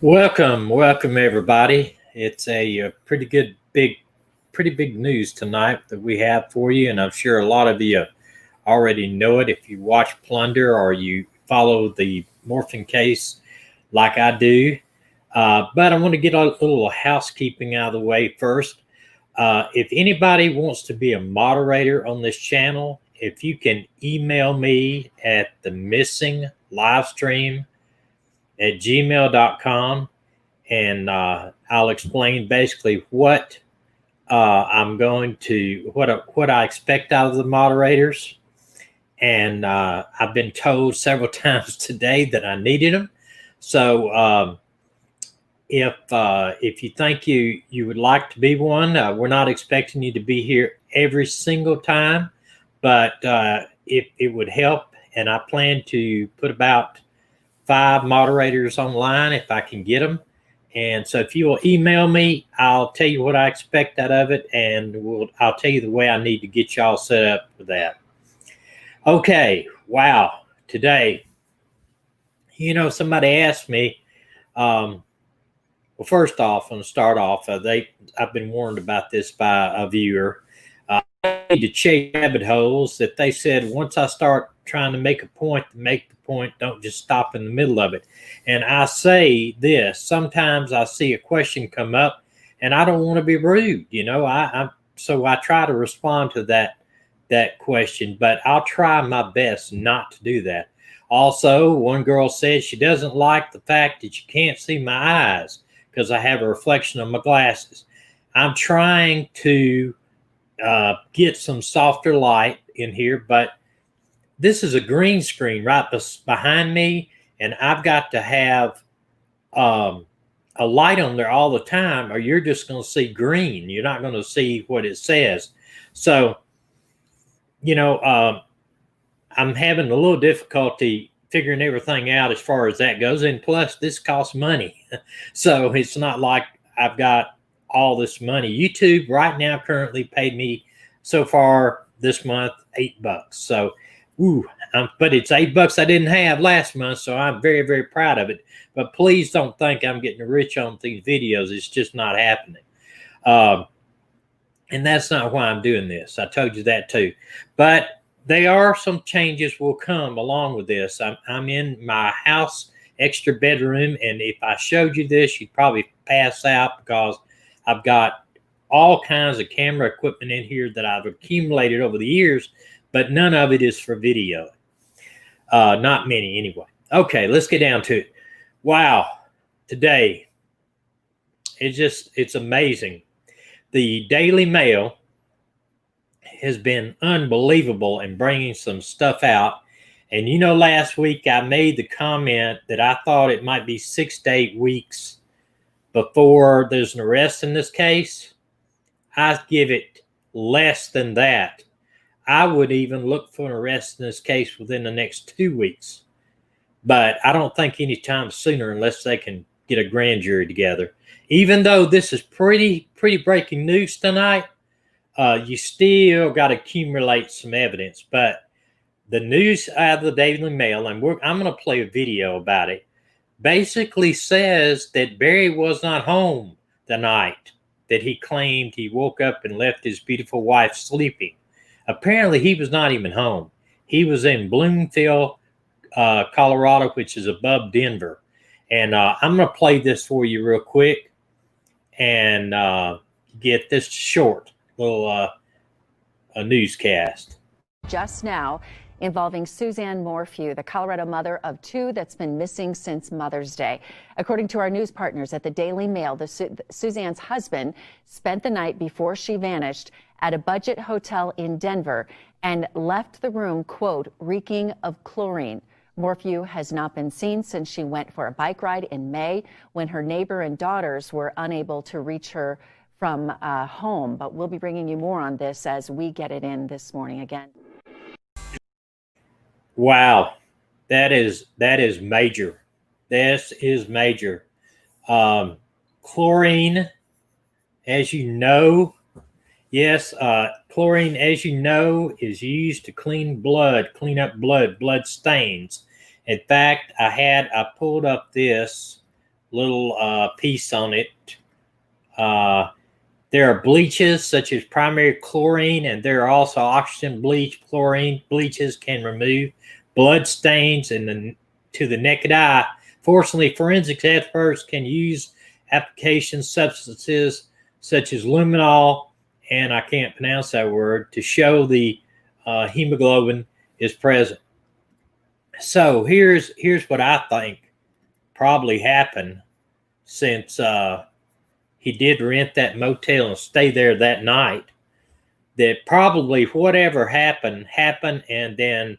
Welcome everybody. It's a pretty big news tonight that we have for you, and I'm sure a lot of you already know it if you watch Plunder or you follow the Morphew case like I do. But I want to get a little housekeeping out of the way first. If anybody wants to be a moderator on this channel, if you can email me at the missing live stream at gmail.com, and I'll explain basically what what I expect out of the moderators. And I've been told several times today that I needed them. So if you think you would like to be one, we're not expecting you to be here every single time, but if it would help, and I plan to put about 5 moderators online if I can get them. And so if you will email me, I'll tell you what I expect out of it, and I'll tell you the way I need to get y'all set up for that. Okay, wow, today, somebody asked me, well, first off, I'm going to start off, I've been warned about this by a viewer. I need to chase rabbit holes that they said once I start trying to make a point, don't just stop in the middle of it. And I say this, sometimes I see a question come up and I don't want to be rude, so I try to respond to that question, but I'll try my best not to do that. Also, one girl said she doesn't like the fact that you can't see my eyes because I have a reflection of my glasses. I'm trying to get some softer light in here, but this is a green screen right behind me, and I've got to have a light on there all the time, or you're just going to see green. You're not going to see what it says. So, I'm having a little difficulty figuring everything out as far as that goes. And plus, this costs money. So it's not like I've got all this money. YouTube right now currently paid me so far this month $8. So but it's $8 I didn't have last month, so I'm very, very proud of it. But please don't think I'm getting rich on these videos. It's just not happening. And that's not why I'm doing this. I told you that too. But there are some changes will come along with this. I'm in my house extra bedroom, and if I showed you this, you'd probably pass out because I've got all kinds of camera equipment in here that I've accumulated over the years, but none of it is for video. Not many anyway. Okay, let's get down to it. Wow, today, it's amazing. The Daily Mail has been unbelievable in bringing some stuff out. And last week I made the comment that I thought it might be 6 to 8 weeks before there's an arrest in this case. I give it less than that. I would even look for an arrest in this case within the next 2 weeks. But I don't think any time sooner unless they can get a grand jury together. Even though this is pretty breaking news tonight, you still got to accumulate some evidence. But the news out of the Daily Mail, and I'm going to play a video about it, basically says that Barry was not home the night that he claimed he woke up and left his beautiful wife sleeping. Apparently, he was not even home. He was in Bloomfield, Colorado, which is above Denver. And I'm going to play this for you real quick and get this short little a newscast. Just now, involving Suzanne Morphew, the Colorado mother of 2 that's been missing since Mother's Day. According to our news partners at the Daily Mail, Suzanne's husband spent the night before she vanished at a budget hotel in Denver and left the room, quote, reeking of chlorine. Morphew has not been seen since she went for a bike ride in May when her neighbor and daughters were unable to reach her from home. But we'll be bringing you more on this as we get it in this morning again. Wow, that is major. This is major. Chlorine, as you know, yes, chlorine, as you know, is used to clean up blood stains. In fact, I pulled up this piece on it. There are bleaches such as primary chlorine, and there are also oxygen bleach. Chlorine bleaches can remove blood stains to the naked eye. Fortunately, forensics experts can use application substances such as luminol, and I can't pronounce that word, to show the hemoglobin is present. So here's what I think probably happened, since he did rent that motel and stay there that night. That probably whatever happened, and then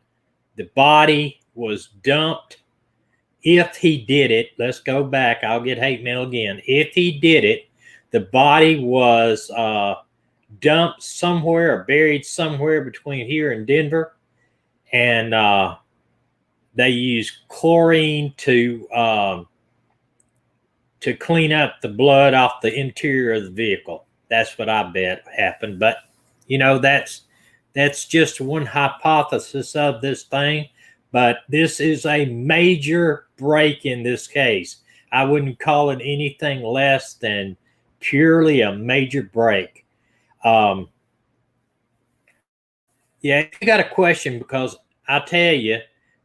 the body was dumped. If he did it, let's go back. I'll get hate mail again. If he did it, the body was dumped somewhere or buried somewhere between here and Denver. And they used chlorine to clean up the blood off the interior of the vehicle. That's what I bet happened. But, you know, that's just one hypothesis of this thing. But this is a major break in this case. I wouldn't call it anything less than purely a major break. Yeah, you got a question, because I tell you,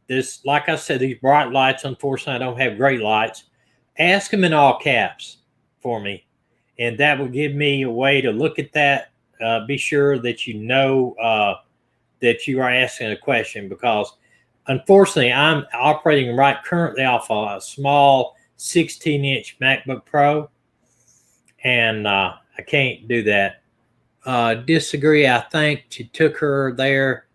this, like I said, these bright lights, unfortunately, I don't have great lights. Ask them in all caps for me, and that will give me a way to look at that. Be sure that you know that you are asking a question, because unfortunately, I'm operating currently off a small 16-inch MacBook Pro, and I can't do that. Disagree. I think she took her there,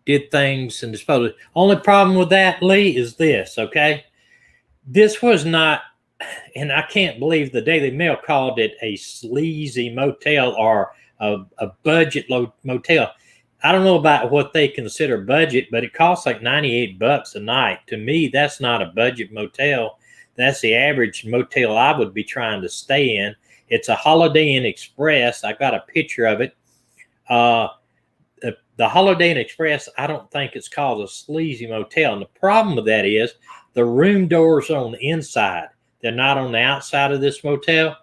did things, and disposed. Only problem with that, Lee, is this, okay? This was not, and I can't believe the Daily Mail called it a sleazy motel or a budget motel. I don't know about what they consider budget, but it costs like $98 a night. To me, that's not a budget motel. That's the average motel I would be trying to stay in. It's a Holiday Inn Express. I got a picture of it. The Holiday Inn Express, I don't think it's called a sleazy motel. And the problem with that is the room doors are on the inside. They're not on the outside of this motel.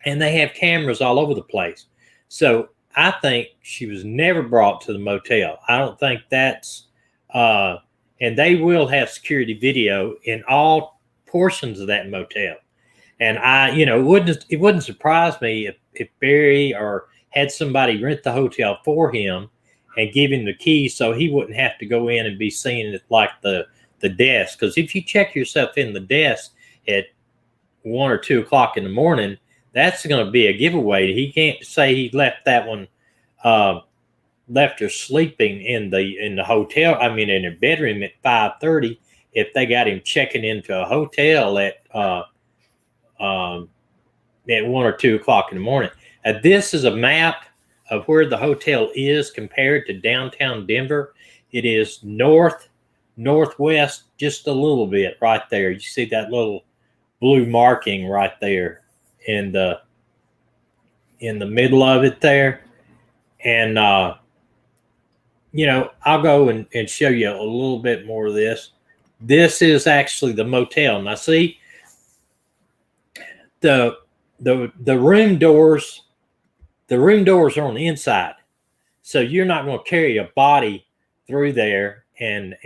And they have cameras all over the place. So I think she was never brought to the motel. I don't think that's, and they will have security video in all portions of that motel. And it wouldn't surprise me if Barry or had somebody rent the hotel for him and give him the keys so he wouldn't have to go in and be seen at like the desk. Because if you check yourself in the desk at 1 or 2 o'clock in the morning, that's going to be a giveaway. He can't say he left that one, left her sleeping in the hotel. I mean, in her bedroom at 5:30. If they got him checking into a hotel at 1 or 2 o'clock in the morning. This is a map of where the hotel is compared to downtown Denver. It is northwest, just a little bit right there. You see that little blue marking right there in the middle of it there. And, I'll go and show you a little bit more of this. This is actually the motel. Now, see, the room doors are on the inside, so you're not going to carry a body through there and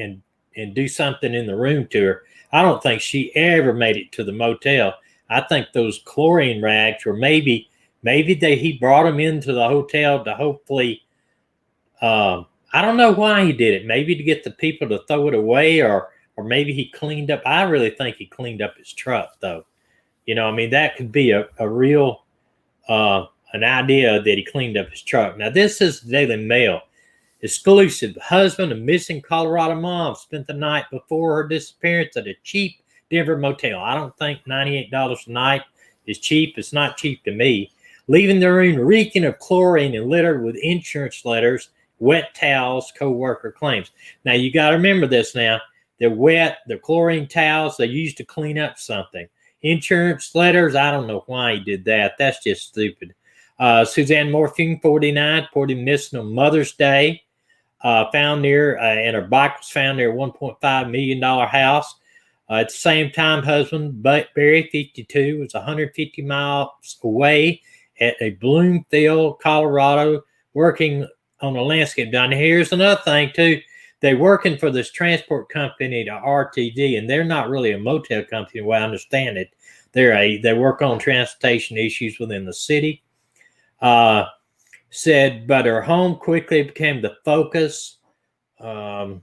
do something in the room to her. I don't think she ever made it to the motel. I think those chlorine rags, or maybe he brought them into the hotel to hopefully, I don't know why he did it. Maybe to get the people to throw it away, or maybe he cleaned up. I really think he cleaned up his truck, though. That could be a real, an idea that he cleaned up his truck. Now, this is the Daily Mail. Exclusive. Husband of missing Colorado mom spent the night before her disappearance at a cheap Denver motel. I don't think $98 a night is cheap. It's not cheap to me. Leaving the room reeking of chlorine and littered with insurance letters, wet towels, co-worker claims. Now, you got to remember this now. They're wet. They're chlorine towels. They're used to clean up something. Insurance letters, I don't know why he did that. That's just stupid. Suzanne Morphew, 49, reported missing on Mother's Day. Found near, and her bike was found near a $1.5 million house. At the same time, husband Barry, 52, was 150 miles away at a Bloomfield, Colorado, working on a landscape down there. Here's another thing, too. They're working for this transport company, the RTD, and they're not really a motel company, the way I understand it. They work on transportation issues within the city. Said, but her home quickly became the focus. Go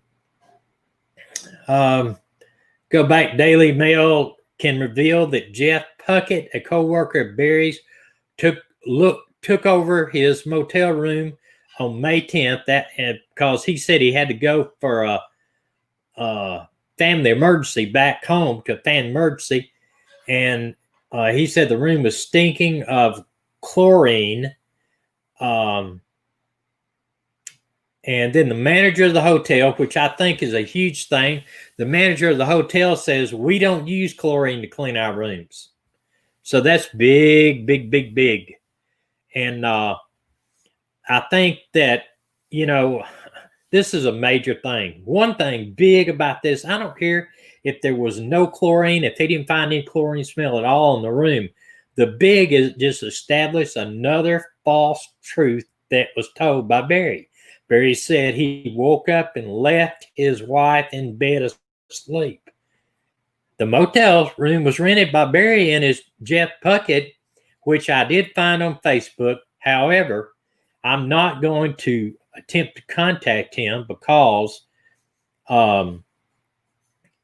back. Daily Mail can reveal that Jeff Puckett, a co-worker of Barry's, took over his motel room on May 10th. Because he said he had to go for a family emergency back home to a family emergency, and he said the room was stinking of chlorine. And then the manager of the hotel, which I think is a huge thing, the manager of the hotel says, we don't use chlorine to clean our rooms. So that's big, big, big, big. And I think that, this is a major thing. One thing big about this, I don't care if there was no chlorine, if he didn't find any chlorine smell at all in the room. The big is just establish another false truth that was told by Barry. Barry said he woke up and left his wife in bed asleep. The motel room was rented by Barry and his Jeff Puckett, which I did find on Facebook. However, I'm not going to attempt to contact him because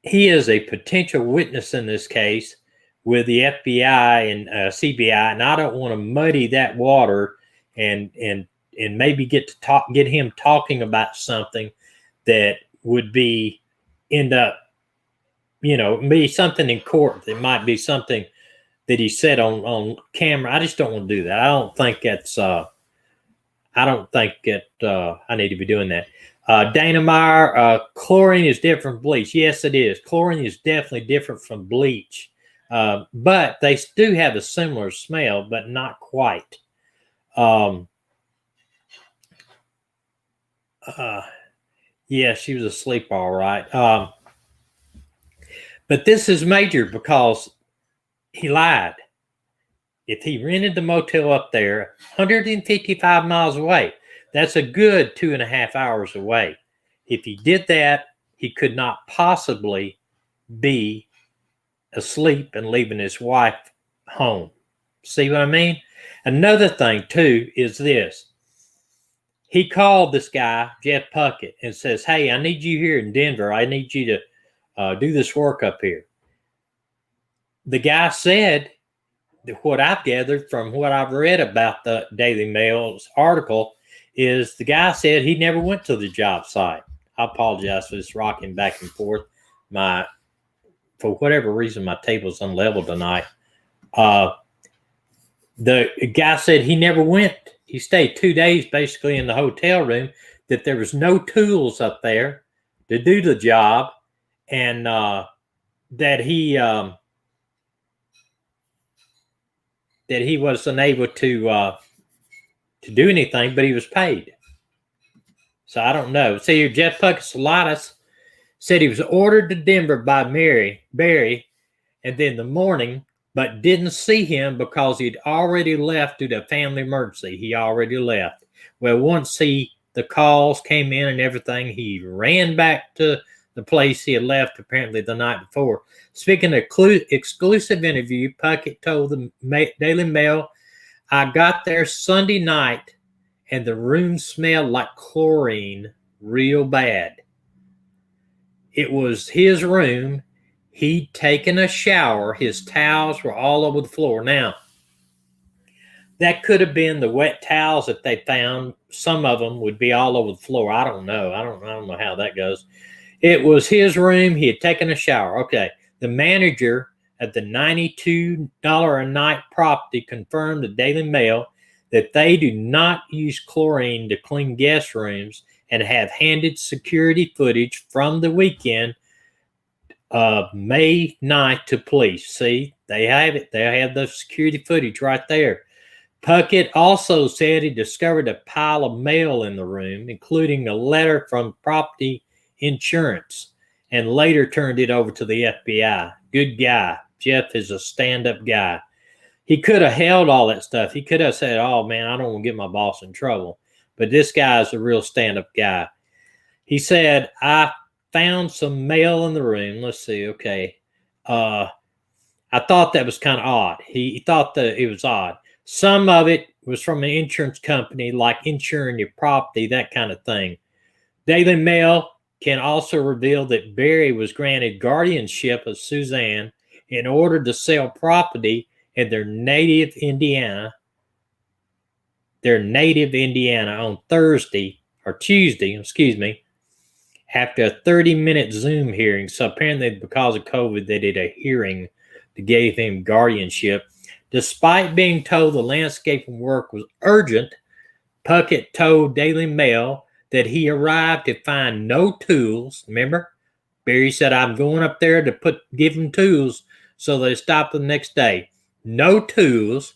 he is a potential witness in this case with the FBI and CBI, and I don't want to muddy that water and maybe get him talking about something that would end up, be something in court that might be something that he said on camera. I just don't want to do that. I don't think I need to be doing that. Dana Meyer, chlorine is different from bleach. Yes, it is. Chlorine is definitely different from bleach. But they do have a similar smell, but not quite. Yeah, she was asleep all right. But this is major because he lied. If he rented the motel up there, 155 miles away, that's a good 2.5 hours away. If he did that, he could not possibly be asleep and leaving his wife home. See what I mean? Another thing, too, is this. He called this guy, Jeff Puckett, and says, hey, I need you here in Denver. I need you to do this work up here. The guy said, what I've gathered from what I've read about the Daily Mail's article, is the guy said he never went to the job site. I apologize for this rocking back and forth. For whatever reason, my table's unleveled tonight. The guy said he never went. He stayed 2 days basically in the hotel room, that there was no tools up there to do the job, and that he was unable to do anything, but he was paid. So I don't know. See here, Jeff Puckett said he was ordered to Denver by Barry, and then the morning, but didn't see him because he'd already left due to a family emergency. He already left. Well, once the calls came in and everything, he ran back to the place he had left apparently the night before. Speaking of exclusive interview, Puckett told the Daily Mail, I got there Sunday night and the room smelled like chlorine real bad. It was his room. He'd taken a shower. His towels were all over the floor. Now, that could have been the wet towels that they found. Some of them would be all over the floor. I don't know. I don't know how that goes. It was his room. He had taken a shower. Okay. The manager at the $92 a night property confirmed the Daily Mail that they do not use chlorine to clean guest rooms, and have handed security footage from the weekend of May 9th to police. See, they have it. They have the security footage right there. Puckett also said he discovered a pile of mail in the room, including a letter from property insurance. and later turned it over to the FBI. Good guy. Jeff is a stand-up guy. He could have held all that stuff. He could have said, oh, man, I don't want to get my boss in trouble. But this guy is a real stand-up guy. He said, I found some mail in the room. Let's see. Okay. I thought that was kind of odd. He thought that it was odd. Some of it was from an insurance company, like insuring your property, that kind of thing. Daily Mail can also reveal that Barry was granted guardianship of Suzanne in order to sell property in their native Indiana on Tuesday, after a 30-minute Zoom hearing. So apparently because of COVID, they did a hearing that gave him guardianship. Despite being told the landscaping work was urgent, Puckett told Daily Mail that he arrived to find no tools. Remember, Barry said, I'm going up there to give them tools, so they stopped the next day. No tools,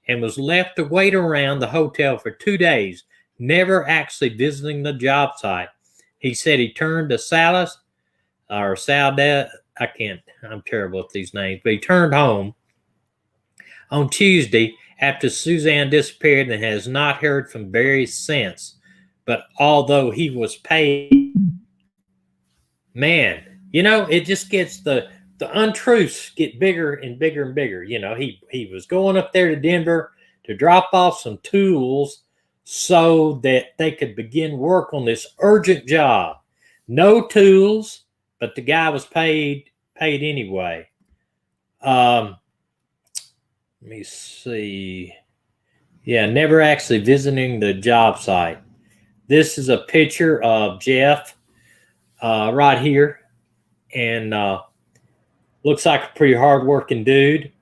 and was left to wait around the hotel for 2 days, never actually visiting the job site. He said he turned to I'm terrible at these names, but he turned home on Tuesday after Suzanne disappeared and has not heard from Barry since. But although he was paid, man, it just gets the untruths get bigger and bigger and bigger. He was going up there to Denver to drop off some tools so that they could begin work on this urgent job. No tools, but the guy was paid anyway. Let me see. Yeah, never actually visiting the job site. This is a picture of Jeff right here. And looks like a pretty hard-working dude.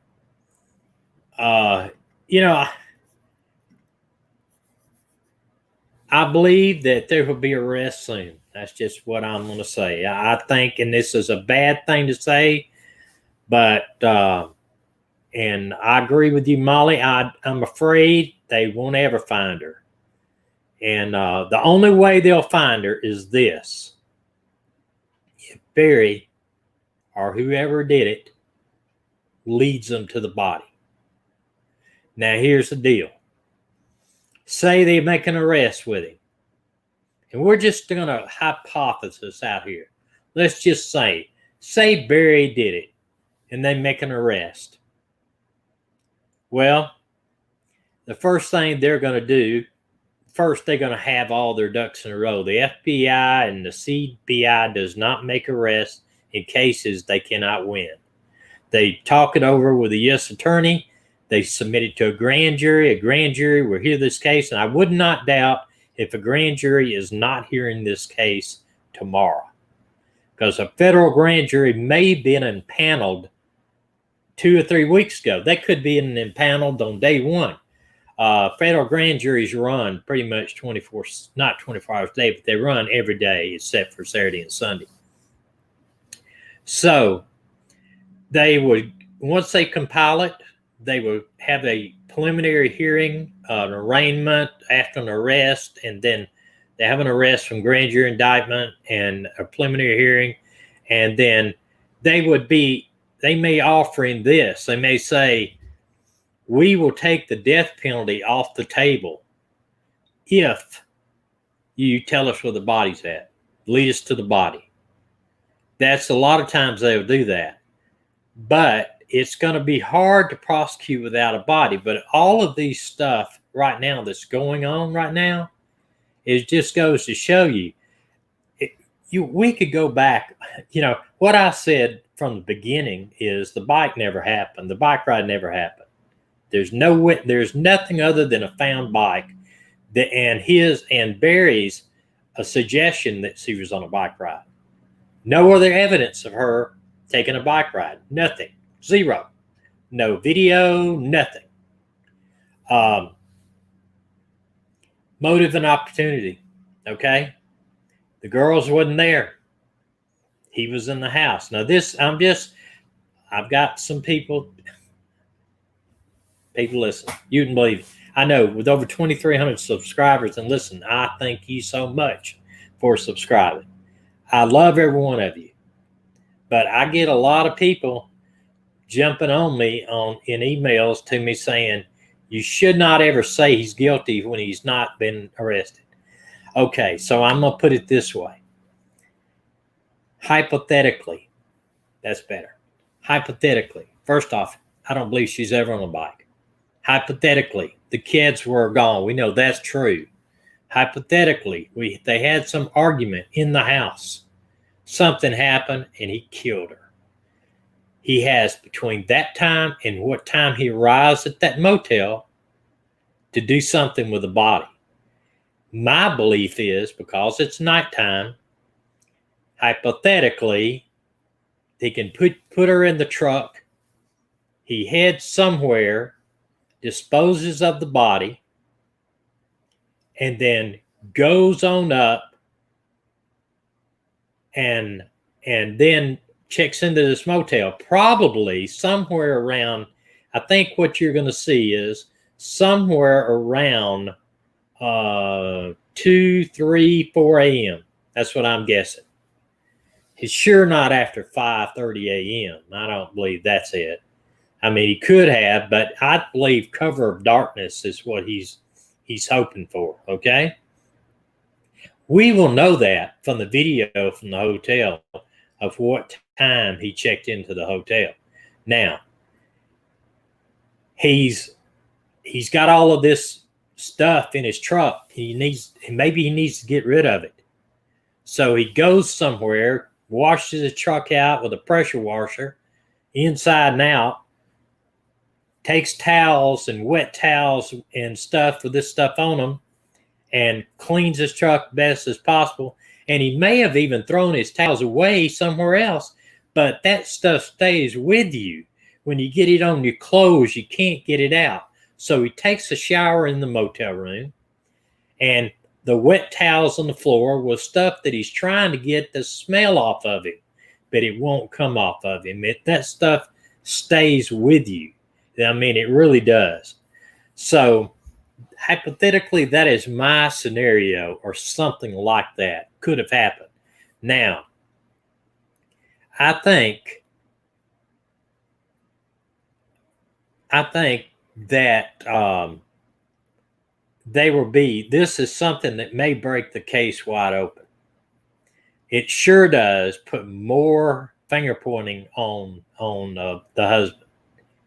I believe that there will be arrests soon. That's just what I'm going to say. I think, and this is a bad thing to say, but and I agree with you, Molly. I'm afraid they won't ever find her. And the only way they'll find her is this. If Barry or whoever did it leads them to the body. Now, here's the deal. Say they make an arrest with him. And we're just going to hypothesis out here. Let's just say Barry did it and they make an arrest. Well, the first thing they're going to do, first they're going to have all their ducks in a row. The FBI and the CBI does not make arrests in cases they cannot win. They talk it over with the U.S. attorney. They submit it to a grand jury. A grand jury will hear this case, and I would not doubt if a grand jury is not hearing this case tomorrow, because a federal grand jury may have been impaneled 2 or 3 weeks ago. They could be impaneled on day one. Federal grand juries run pretty much not 24 hours a day, but they run every day except for Saturday and Sunday. So they would, once they compile it, they would have a preliminary hearing, an arraignment after an arrest, and then they have an arrest from grand jury indictment and a preliminary hearing. And then they may offer him this. They may say, we will take the death penalty off the table if you tell us where the body's at. Lead us to the body. That's a lot of times they'll do that. But it's going to be hard to prosecute without a body. But all of these stuff right now that's going on right now, it just goes to show you, we could go back. What I said from the beginning is the bike never happened. The bike ride never happened. There's nothing other than a found bike, and his and Barry's a suggestion that she was on a bike ride. No other evidence of her taking a bike ride. Nothing. Zero. No video. Nothing. Motive and opportunity. Okay. The girls wasn't there. He was in the house. Now I've got some people listen. You can believe it. I know, with over 2,300 subscribers, and listen, I thank you so much for subscribing. I love every one of you. But I get a lot of people jumping on me in emails to me saying, you should not ever say he's guilty when he's not been arrested. Okay, so I'm going to put it this way. Hypothetically, that's better. Hypothetically, first off, I don't believe she's ever on a bike. Hypothetically, the kids were gone. We know that's true. Hypothetically, they had some argument in the house. Something happened and he killed her. He has between that time and what time he arrives at that motel to do something with the body. My belief is because it's nighttime, hypothetically, he can put her in the truck. He heads somewhere, disposes of the body, and then goes on up and then checks into this motel, probably somewhere around, I think what you're going to see is somewhere around 2, 3, 4 a.m. That's what I'm guessing. It's sure not after 5:30 a.m. I don't believe that's it. I mean, he could have, but I believe cover of darkness is what he's hoping for, okay? We will know that from the video from the hotel of what time he checked into the hotel. Now, he's got all of this stuff in his truck. Maybe he needs to get rid of it. So he goes somewhere, washes his truck out with a pressure washer, inside and out, takes towels and wet towels and stuff with this stuff on them, and cleans his truck best as possible. And he may have even thrown his towels away somewhere else, but that stuff stays with you. When you get it on your clothes, you can't get it out. So he takes a shower in the motel room, and the wet towels on the floor was stuff that he's trying to get the smell off of him, but it won't come off of him. That stuff stays with you. I mean, it really does. So hypothetically, that is my scenario, or something like that could have happened. Now, I think that this is something that may break the case wide open. It sure does put more finger pointing on the husband.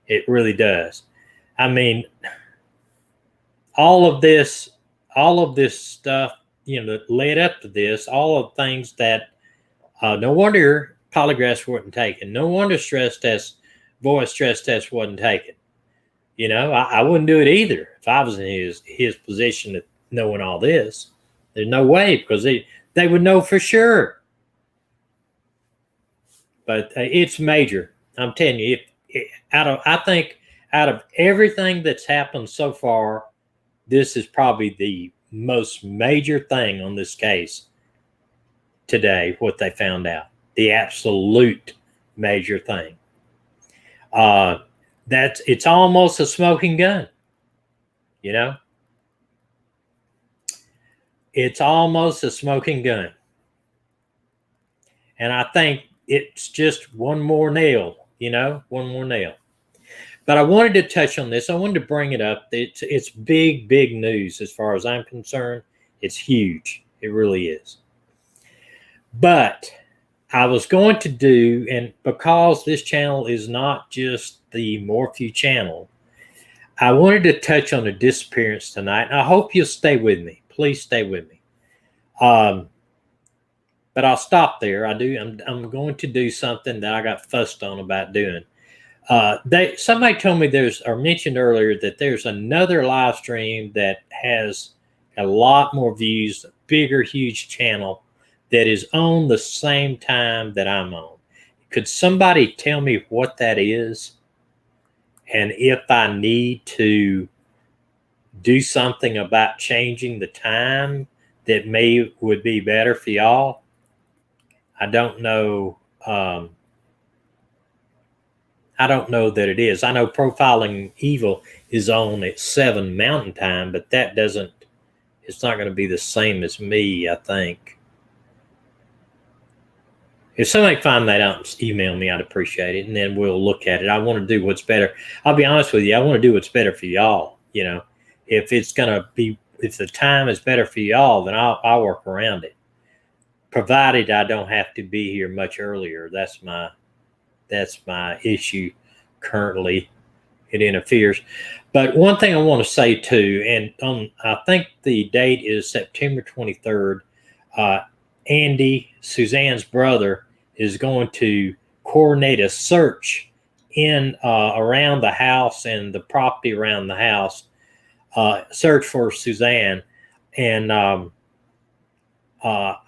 It really does. I mean, all of this stuff, that led up to this, all of the things that, no wonder polygraphs weren't taken. No wonder voice stress test wasn't taken. I wouldn't do it either if I was in his position of knowing all this. There's no way, because they would know for sure. But it's major. I'm telling you, I think out of everything that's happened so far, this is probably the most major thing on this case today, what they found out. The absolute major thing. It's almost a smoking gun. It's almost a smoking gun. And I think it's just one more nail, one more nail. But I wanted to touch on this. I wanted to bring it up. It's big, big news as far as I'm concerned. It's huge. It really is. But I was going to do, and because this channel is not just the Morphew channel, I wanted to touch on a disappearance tonight. And I hope you'll stay with me. Please stay with me. But I'll stop there. I'm going to do something that I got fussed on about doing. Somebody told me mentioned earlier that there's another live stream that has a lot more views, a bigger, huge channel that is on the same time that I'm on. Could somebody tell me what that is? And if I need to do something about changing the time that would be better for y'all? I don't know. I don't know that it is. I know Profiling Evil is on at 7 Mountain Time, but it's not going to be the same as me, I think. If somebody find that out, just email me. I'd appreciate it, and then we'll look at it. I want to do what's better. I'll be honest with you. I want to do what's better for y'all. You know, if the time is better for y'all, then I'll work around it, provided I don't have to be here much earlier. That's my issue currently. It interferes. But one thing I want to say too, and I think the date is September 23rd. Andy, Suzanne's brother, is going to coordinate a search in around the house and the property around the house. Search for Suzanne, and I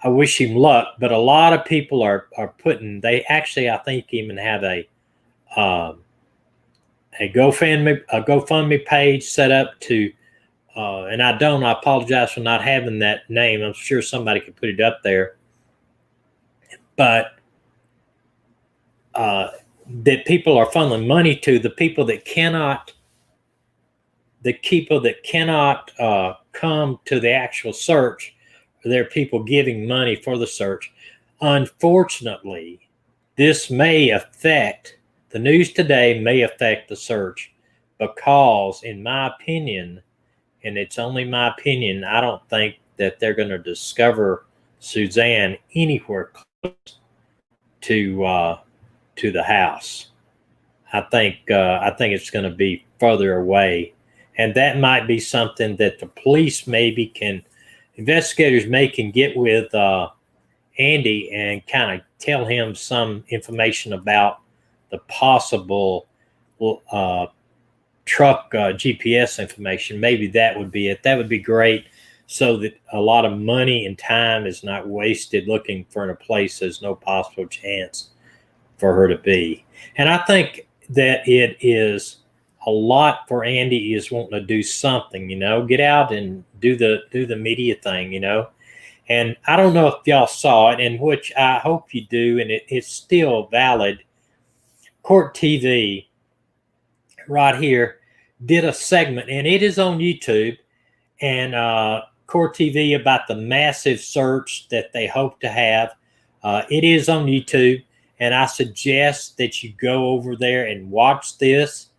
wish him luck. But a lot of people are putting. They actually, I think, even have a GoFundMe page set up to. And I apologize for not having that name. I'm sure somebody could put it up there. But that people are funneling money to the people that cannot come to the actual search. There are people giving money for the search. Unfortunately, this may affect, the news today may affect the search because, in my opinion, and it's only my opinion, I don't think that they're going to discover Suzanne anywhere close to the house. I think it's going to be further away, and that might be something that the police investigators can get with Andy and kind of tell him some information about the possible truck GPS information. Maybe that would be it. That would be great, so that a lot of money and time is not wasted looking for in a place there's no possible chance for her to be. And I think that it is a lot for Andy is wanting to do something, get out and do the media thing, And I don't know if y'all saw it, and which I hope you do, and it's still valid. Court TV right here did a segment, and it is on YouTube, and Court TV, about the massive search that they hope to have. It is on YouTube, and I suggest that you go over there and watch this.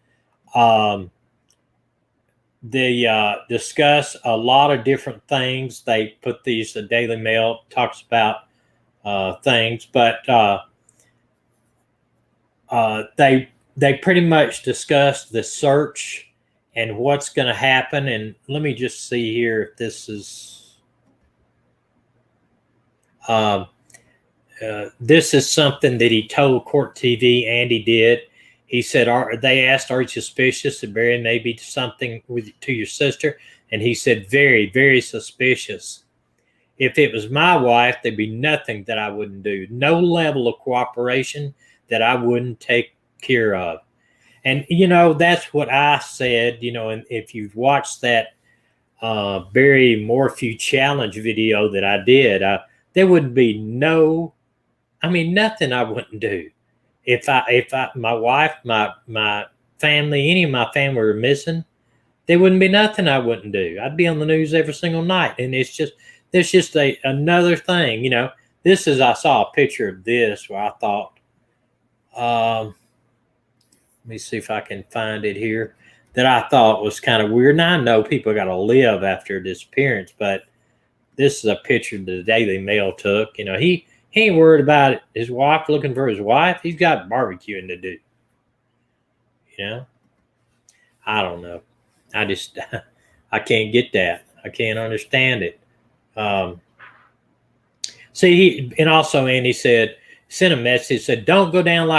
They discuss a lot of different things. They put these, the Daily Mail talks about things, but they pretty much discuss the search and what's going to happen. And let me just see here if this is something that he told Court TV. Andy did. He said, they asked, are you suspicious that Barry may be something to your sister? And he said, very, very suspicious. If it was my wife, there'd be nothing that I wouldn't do. No level of cooperation that I wouldn't take care of. And, that's what I said, and if you've watched that Barry Morphew challenge video that I did, there would be nothing I wouldn't do. If my wife, my family, any of my family were missing, there wouldn't be nothing I wouldn't do. I'd be on the news every single night. And there's just another thing, I saw a picture of this where I thought, let me see if I can find it here, that I thought was kind of weird. Now I know people got to live after a disappearance, but this is a picture that the Daily Mail took. He ain't worried about his wife looking for his wife. He's got barbecuing to do. I don't know. I can't get that. I can't understand it. And also Andy sent a message, said, don't go down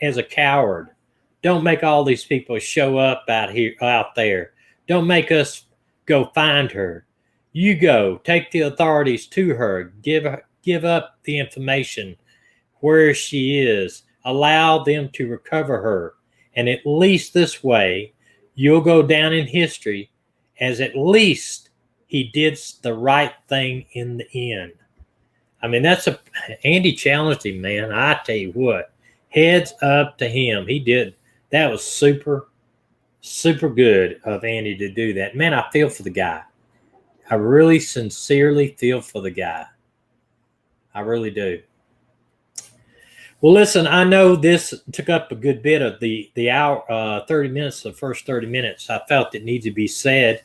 as a coward. Don't make all these people show up out there. Don't make us go find her. You go, take the authorities to her, give up the information where she is, allow them to recover her. And at least this way, you'll go down in history as at least he did the right thing in the end. Andy challenged him, man. I tell you what, heads up to him. He did. That was super, super good of Andy to do that. Man, I feel for the guy. I really sincerely feel for the guy. I really do. Well, listen, I know this took up a good bit of the hour, 30 minutes, the first 30 minutes. I felt it needed to be said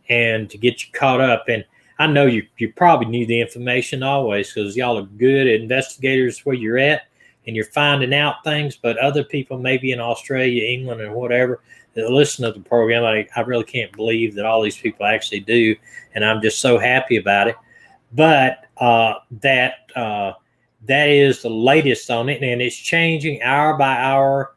and to get you caught up. And I know you probably knew the information always because y'all are good investigators where you're at and you're finding out things, but other people maybe in Australia, England, and whatever that listen to the program, I really can't believe that all these people actually do. And I'm just so happy about it. But that is the latest on it, and it's changing hour by hour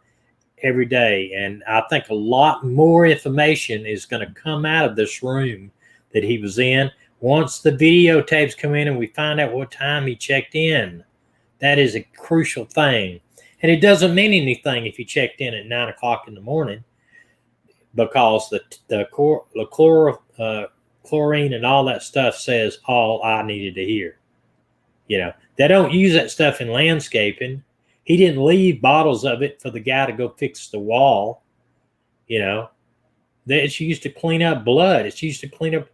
every day. And I think a lot more information is going to come out of this room that he was in once the videotapes come in and we find out what time he checked in. That is a crucial thing. And it doesn't mean anything if he checked in at 9 o'clock in the morning, because the chlorine and all that stuff says all I needed to hear. You know, they don't use that stuff in landscaping. He didn't leave bottles of it for the guy to go fix the wall. You know, it's used to clean up blood. It's used to clean up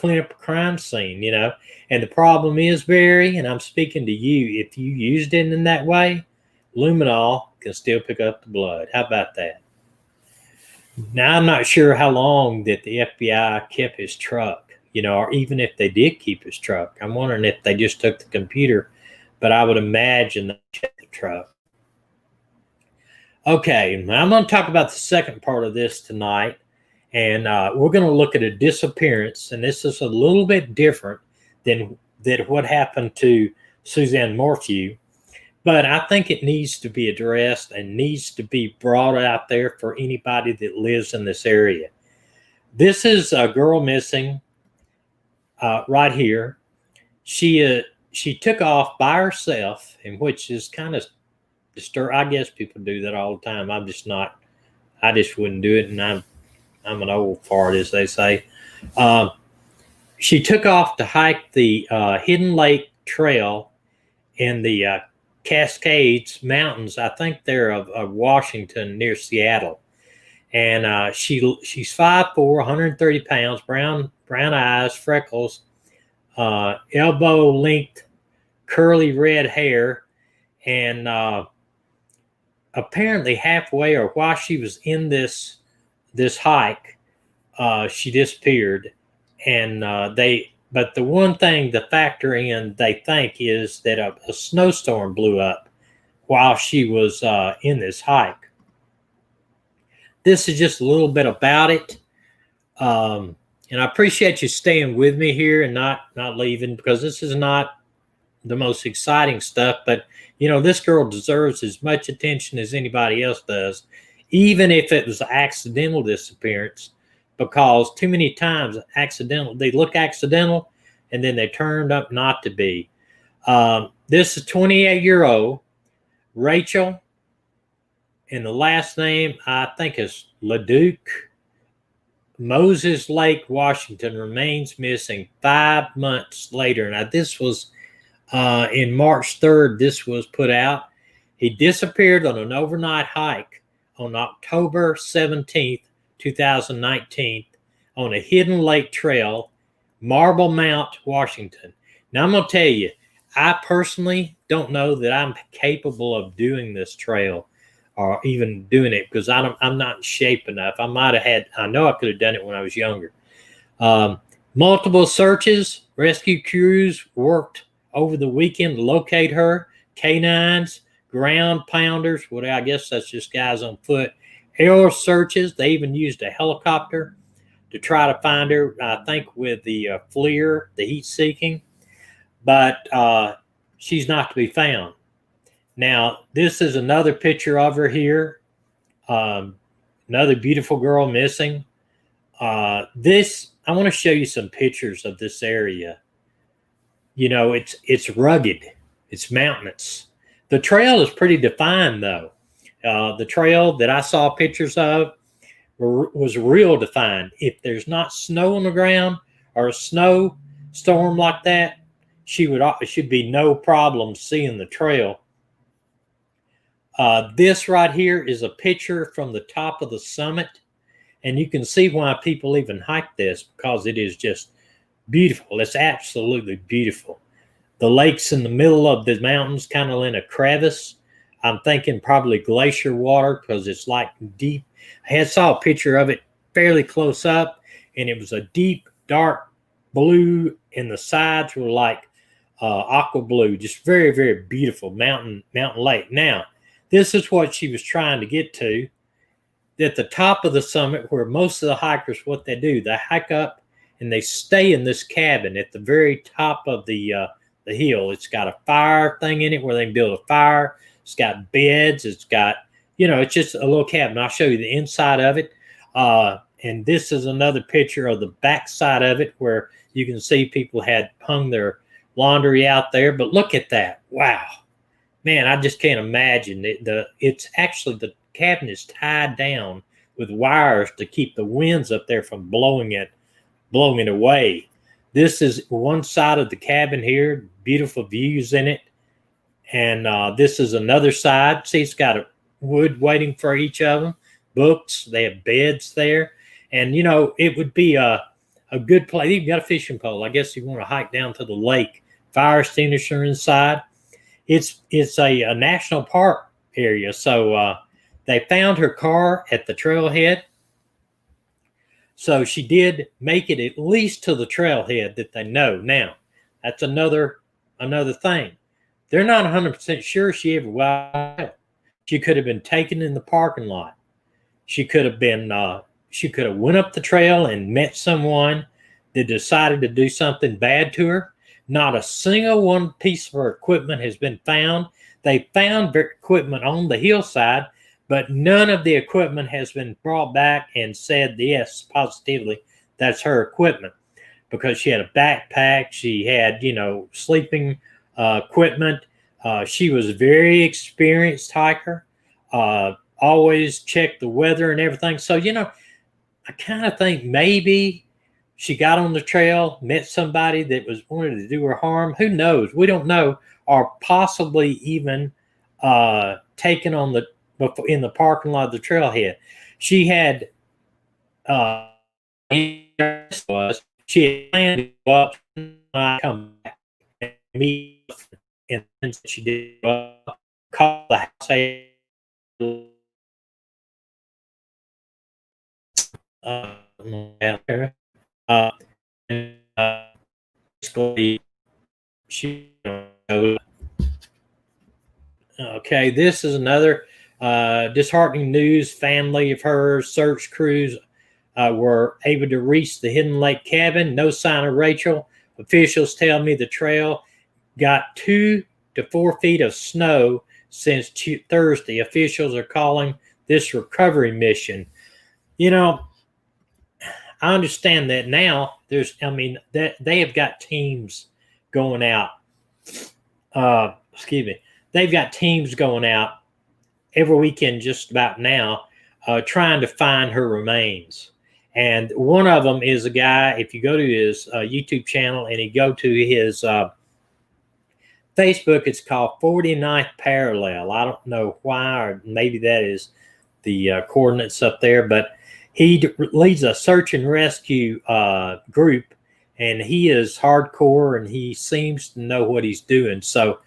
a crime scene, you know. And the problem is, Barry, and I'm speaking to you, if you used it in that way, luminol can still pick up the blood. How about that? Now, I'm not sure how long that the FBI kept his truck, you know, or even if they did keep his truck. I'm wondering if they just took the computer, but I would imagine they checked the truck. Okay, I'm going to talk about the second part of this tonight, and we're going to look at a disappearance, and this is a little bit different than what happened to Suzanne Morphew, but I think it needs to be addressed and needs to be brought out there for anybody that lives in this area. This is a girl missing right here. She took off by herself, and which is kind of disturbing. I guess people do that all the time. I'm just not. I just wouldn't do it, and I'm an old fart, as they say. She took off to hike the Hidden Lake Trail in the Cascades Mountains. I think they're of Washington, near Seattle. And she's 5'4", 130 pounds, brown eyes, freckles, elbow-length, curly red hair, and apparently halfway, or while she was in this hike, she disappeared. And but the one thing, the factor in, they think, is that a snowstorm blew up while she was in this hike. This is just a little bit about it. And I appreciate you staying with me here and not leaving, because this is not the most exciting stuff. But, you know, this girl deserves as much attention as anybody else does, even if it was an accidental disappearance, because too many times they look accidental and then they turned up not to be. This is 28-year-old Rachel, and the last name I think is Lakoduk. Moses Lake, Washington, remains missing 5 months later. Now, this was in March 3rd, this was put out. He disappeared on an overnight hike on October 17th, 2019, on a Hidden Lake Trail, Marblemount, Washington. Now, I'm going to tell you, I personally don't know that I'm capable of doing this trail or even doing it, because I'm not in shape enough. I know I could have done it when I was younger. Multiple searches, rescue crews worked over the weekend to locate her. Canines, ground pounders, I guess that's just guys on foot. Aerial searches, they even used a helicopter to try to find her, I think with the FLIR, the heat seeking, but she's not to be found. Now, this is another picture of her here. Another beautiful girl missing. I want to show you some pictures of this area. You know, it's rugged. It's mountainous. The trail is pretty defined, though. The trail that I saw pictures of was real defined. If there's not snow on the ground or a snowstorm like that, it should be no problem seeing the trail. This right here is a picture from the top of the summit, and you can see why people even hike this, because it is just beautiful. It's absolutely beautiful. The lake's in the middle of the mountains, kind of in a crevice. I'm thinking probably glacier water because it's like deep. I saw a picture of it fairly close up, and it was a deep, dark blue, and the sides were like aqua blue, just very, very beautiful mountain lake. Now, this is what she was trying to get to. At the top of the summit, where most of the hikers, what they do, they hike up and they stay in this cabin at the very top of the hill. It's got a fire thing in it where they can build a fire. It's got beds. It's got, it's just a little cabin. I'll show you the inside of it. And this is another picture of the back side of it where you can see people had hung their laundry out there. But look at that. Wow. Man, I just can't imagine. It's actually, the cabin is tied down with wires to keep the winds up there from blowing it away. This is one side of the cabin here, beautiful views in it. And this is another side. See, it's got a wood waiting for each of them, books, they have beds there. And, it would be a good place. You've got a fishing pole. I guess you want to hike down to the lake. Fire extinguisher inside. It's a national park area. So they found her car at the trailhead. So she did make it at least to the trailhead that they know. Now, that's another thing. They're not 100% sure she ever went. She could have been taken in the parking lot. She could have went up the trail and met someone that decided to do something bad to her. Not a single one piece of her equipment has been found. They found equipment on the hillside, but none of the equipment has been brought back and said, yes, positively, that's her equipment. Because she had a backpack, she had, sleeping equipment. She was a very experienced hiker, always checked the weather and everything. So, I kind of think maybe she got on the trail, met somebody that wanted to do her harm. Who knows? We don't know. Or possibly even taken in the parking lot of the trailhead. She had she had planned to go up and come back and meet, and then she did call the house. Basically, she. Okay, this is another disheartening news. Family of hers, search crews were able to reach the Hidden Lake cabin. No sign of Rachel. Officials tell me the trail got 2 to 4 feet of snow since Thursday. Officials are calling this recovery mission. I understand that now. That they have got teams going out. They've got teams going out every weekend just about now, trying to find her remains. And one of them is a guy, if you go to his YouTube channel and you go to his Facebook, it's called 49th Parallel. I don't know why, or maybe that is the coordinates up there, but he leads a search and rescue group, and he is hardcore, and he seems to know what he's doing. So,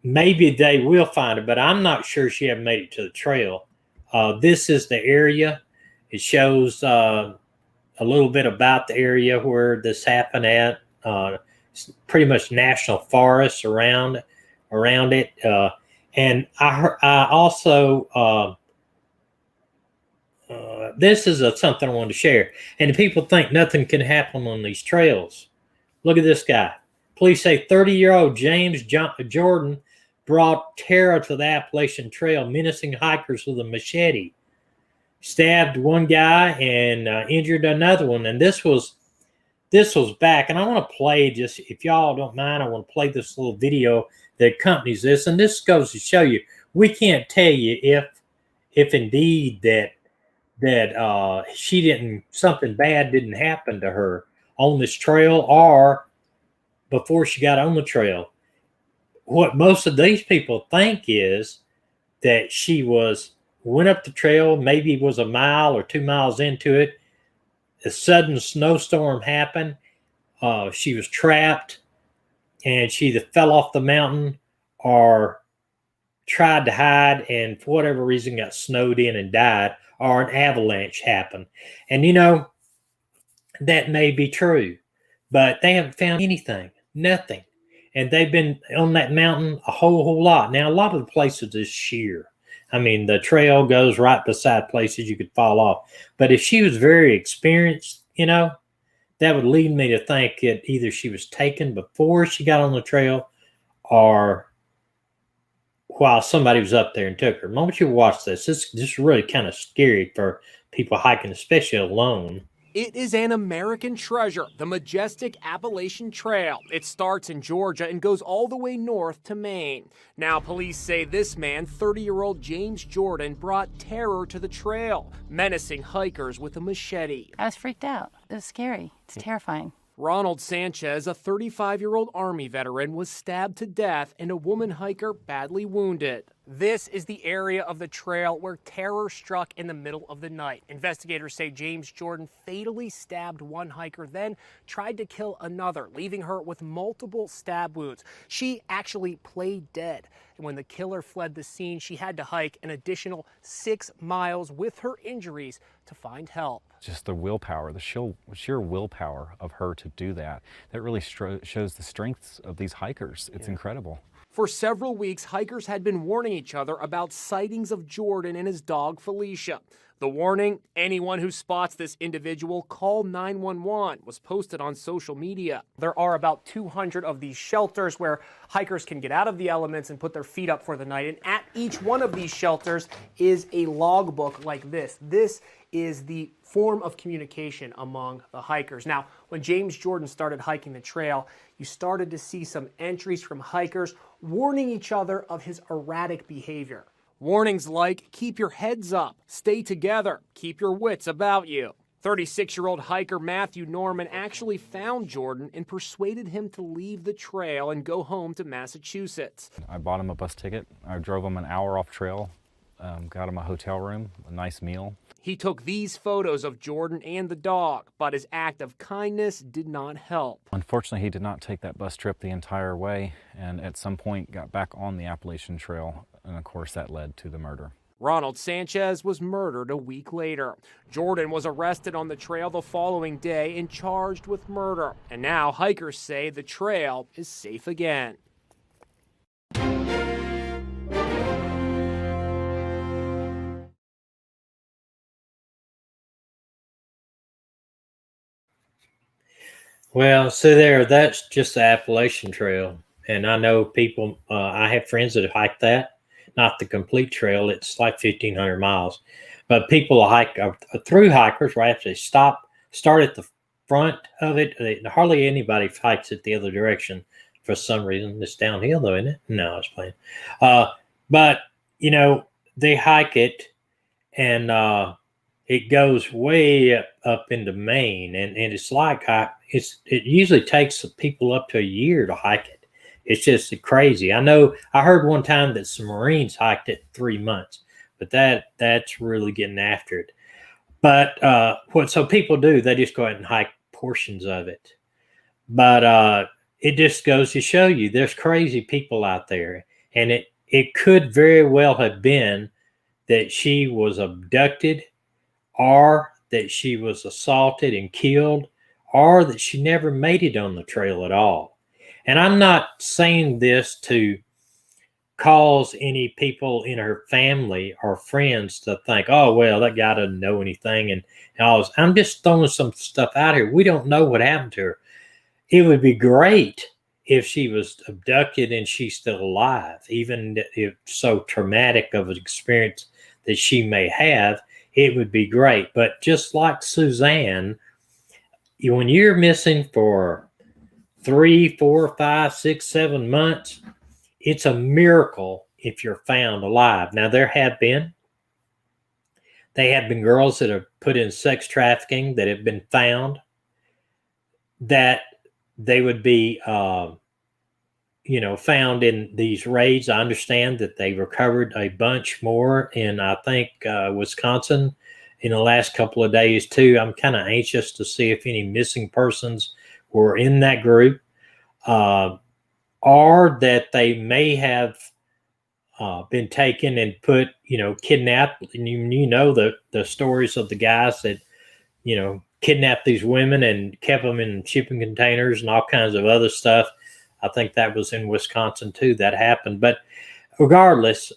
maybe they will find her, but I'm not sure she ever made it to the trail. This is the area. It shows a little bit about the area where this happened at. It's pretty much national forest around it. And I also this is something I wanted to share. And people think nothing can happen on these trails. Look at this guy. Police say 30-year-old James Jordan brought terror to the Appalachian Trail, menacing hikers with a machete. Stabbed one guy and injured another one. And this was back. And I want to play, just if y'all don't mind, I want to play this little video that accompanies this. And this goes to show you, we can't tell you if indeed that something bad didn't happen to her on this trail or before she got on the trail. What most of these people think is that she went up the trail, maybe it was a mile or 2 miles into it. A sudden snowstorm happened. She was trapped and she either fell off the mountain or tried to hide and for whatever reason got snowed in and died, or an avalanche happened. And that may be true, but they haven't found anything, nothing. And they've been on that mountain a whole lot. Now, a lot of the places is sheer. I mean, the trail goes right beside places you could fall off. But if she was very experienced, that would lead me to think that either she was taken before she got on the trail or while somebody was up there and took her. The moment you watch this is really kind of scary for people hiking, especially alone. It is an American treasure, the majestic Appalachian Trail. It starts in Georgia and goes all the way north to Maine. Now, police say this man, 30-year-old James Jordan, brought terror to the trail, menacing hikers with a machete. I was freaked out. It was scary. It's terrifying. Ronald Sanchez, a 35-year-old Army veteran, was stabbed to death and a woman hiker badly wounded. This is the area of the trail where terror struck in the middle of the night. Investigators say James Jordan fatally stabbed one hiker, then tried to kill another, leaving her with multiple stab wounds. She actually played dead. And when the killer fled the scene, she had to hike an additional 6 miles with her injuries to find help. Just the willpower, the sheer willpower of her to do that, that really shows the strengths of these hikers. It's incredible. For several weeks, hikers had been warning each other about sightings of Jordan and his dog Felicia. The warning, anyone who spots this individual, call 911, was posted on social media. There are about 200 of these shelters where hikers can get out of the elements and put their feet up for the night. And at each one of these shelters is a logbook like this. This is the form of communication among the hikers. Now, when James Jordan started hiking the trail, you started to see some entries from hikers warning each other of his erratic behavior. Warnings like, keep your heads up, stay together, keep your wits about you. 36-year-old hiker Matthew Norman actually found Jordan and persuaded him to leave the trail and go home to Massachusetts. I bought him a bus ticket. I drove him an hour off trail, got him a hotel room, a nice meal. He took these photos of Jordan and the dog, but his act of kindness did not help. Unfortunately, he did not take that bus trip the entire way, and at some point got back on the Appalachian Trail, and of course that led to the murder. Ronald Sanchez was murdered a week later. Jordan was arrested on the trail the following day and charged with murder. And now hikers say the trail is safe again. Well, so that's just the Appalachian Trail. And I know people, I have friends that have hiked that. Not the complete trail, it's like 1,500 miles. But people hike, through hikers, right after they start at the front of it. Hardly anybody hikes it the other direction for some reason. It's downhill though, isn't it? No, I was playing. But, they hike it and it goes way up into Maine. And it's like, it usually takes people up to a year to hike it. It's just crazy. I know I heard one time that some Marines hiked it 3 months, but that's really getting after it. But so people do, they just go ahead and hike portions of it. But it just goes to show you there's crazy people out there. And it could very well have been that she was abducted, or that she was assaulted and killed, or that she never made it on the trail at all. And I'm not saying this to cause any people in her family or friends to think, oh, well, that guy doesn't know anything. And I'm just throwing some stuff out here. We don't know what happened to her. It would be great if she was abducted and she's still alive, even if so traumatic of an experience that she may have, it would be great. But just like Suzanne, when you're missing for 3, 4, 5, 6, 7 months, it's a miracle if you're found alive. Now, they have been girls that are put in sex trafficking that have been found, that they would be, found in these raids. I understand that they recovered a bunch more in, I think, Wisconsin in the last couple of days, too. I'm kind of anxious to see if any missing persons were in that group. or that they may have been taken and put, kidnapped. And you know the stories of the guys that, kidnapped these women and kept them in shipping containers and all kinds of other stuff. I think that was in Wisconsin too, that happened. But regardless,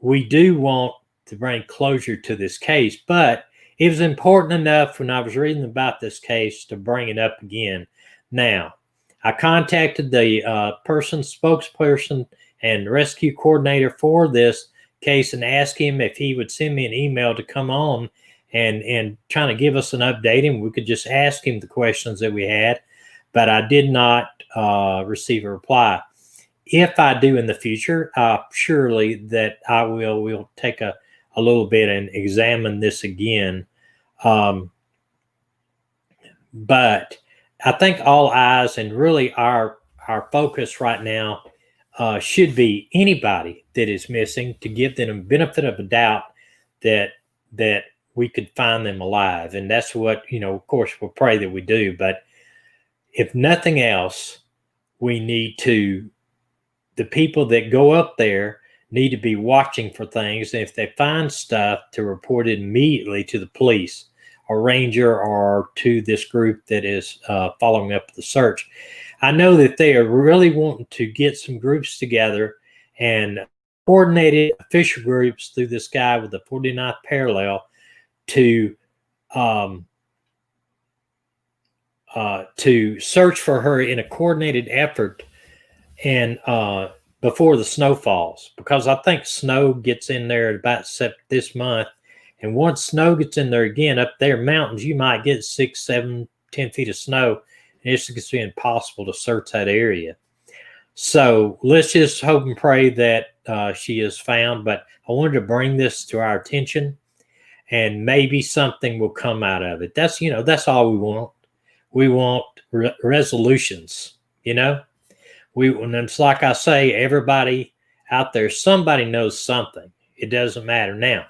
we do want to bring closure to this case, but it was important enough when I was reading about this case to bring it up again. Now, I contacted the spokesperson and rescue coordinator for this case and asked him if he would send me an email to come on and trying to give us an update, and we could just ask him the questions that we had, but I did not receive a reply. If I do in the future, surely that I will take a little bit and examine this again. But I think all eyes and really our focus right now should be anybody that is missing, to give them a benefit of a doubt that we could find them alive. And that's what, of course, we'll pray that we do. But if nothing else, we need to, the people that go up there need to be watching for things. And if they find stuff, to report it immediately to the police or ranger or to this group that is following up the search. I know that they are really wanting to get some groups together and coordinated official groups through this guy with the 49th parallel to search for her in a coordinated effort and before the snow falls, because I think snow gets in there about this month, and once snow gets in there again up there mountains, you might get 6, 7, 10 feet of snow, and it's going to be impossible to search that area. So let's just hope and pray that she is found. But I wanted to bring this to our attention, and maybe something will come out of it. That's all we want. We want resolutions, and it's like I say, everybody out there, somebody knows something. It doesn't matter. Now,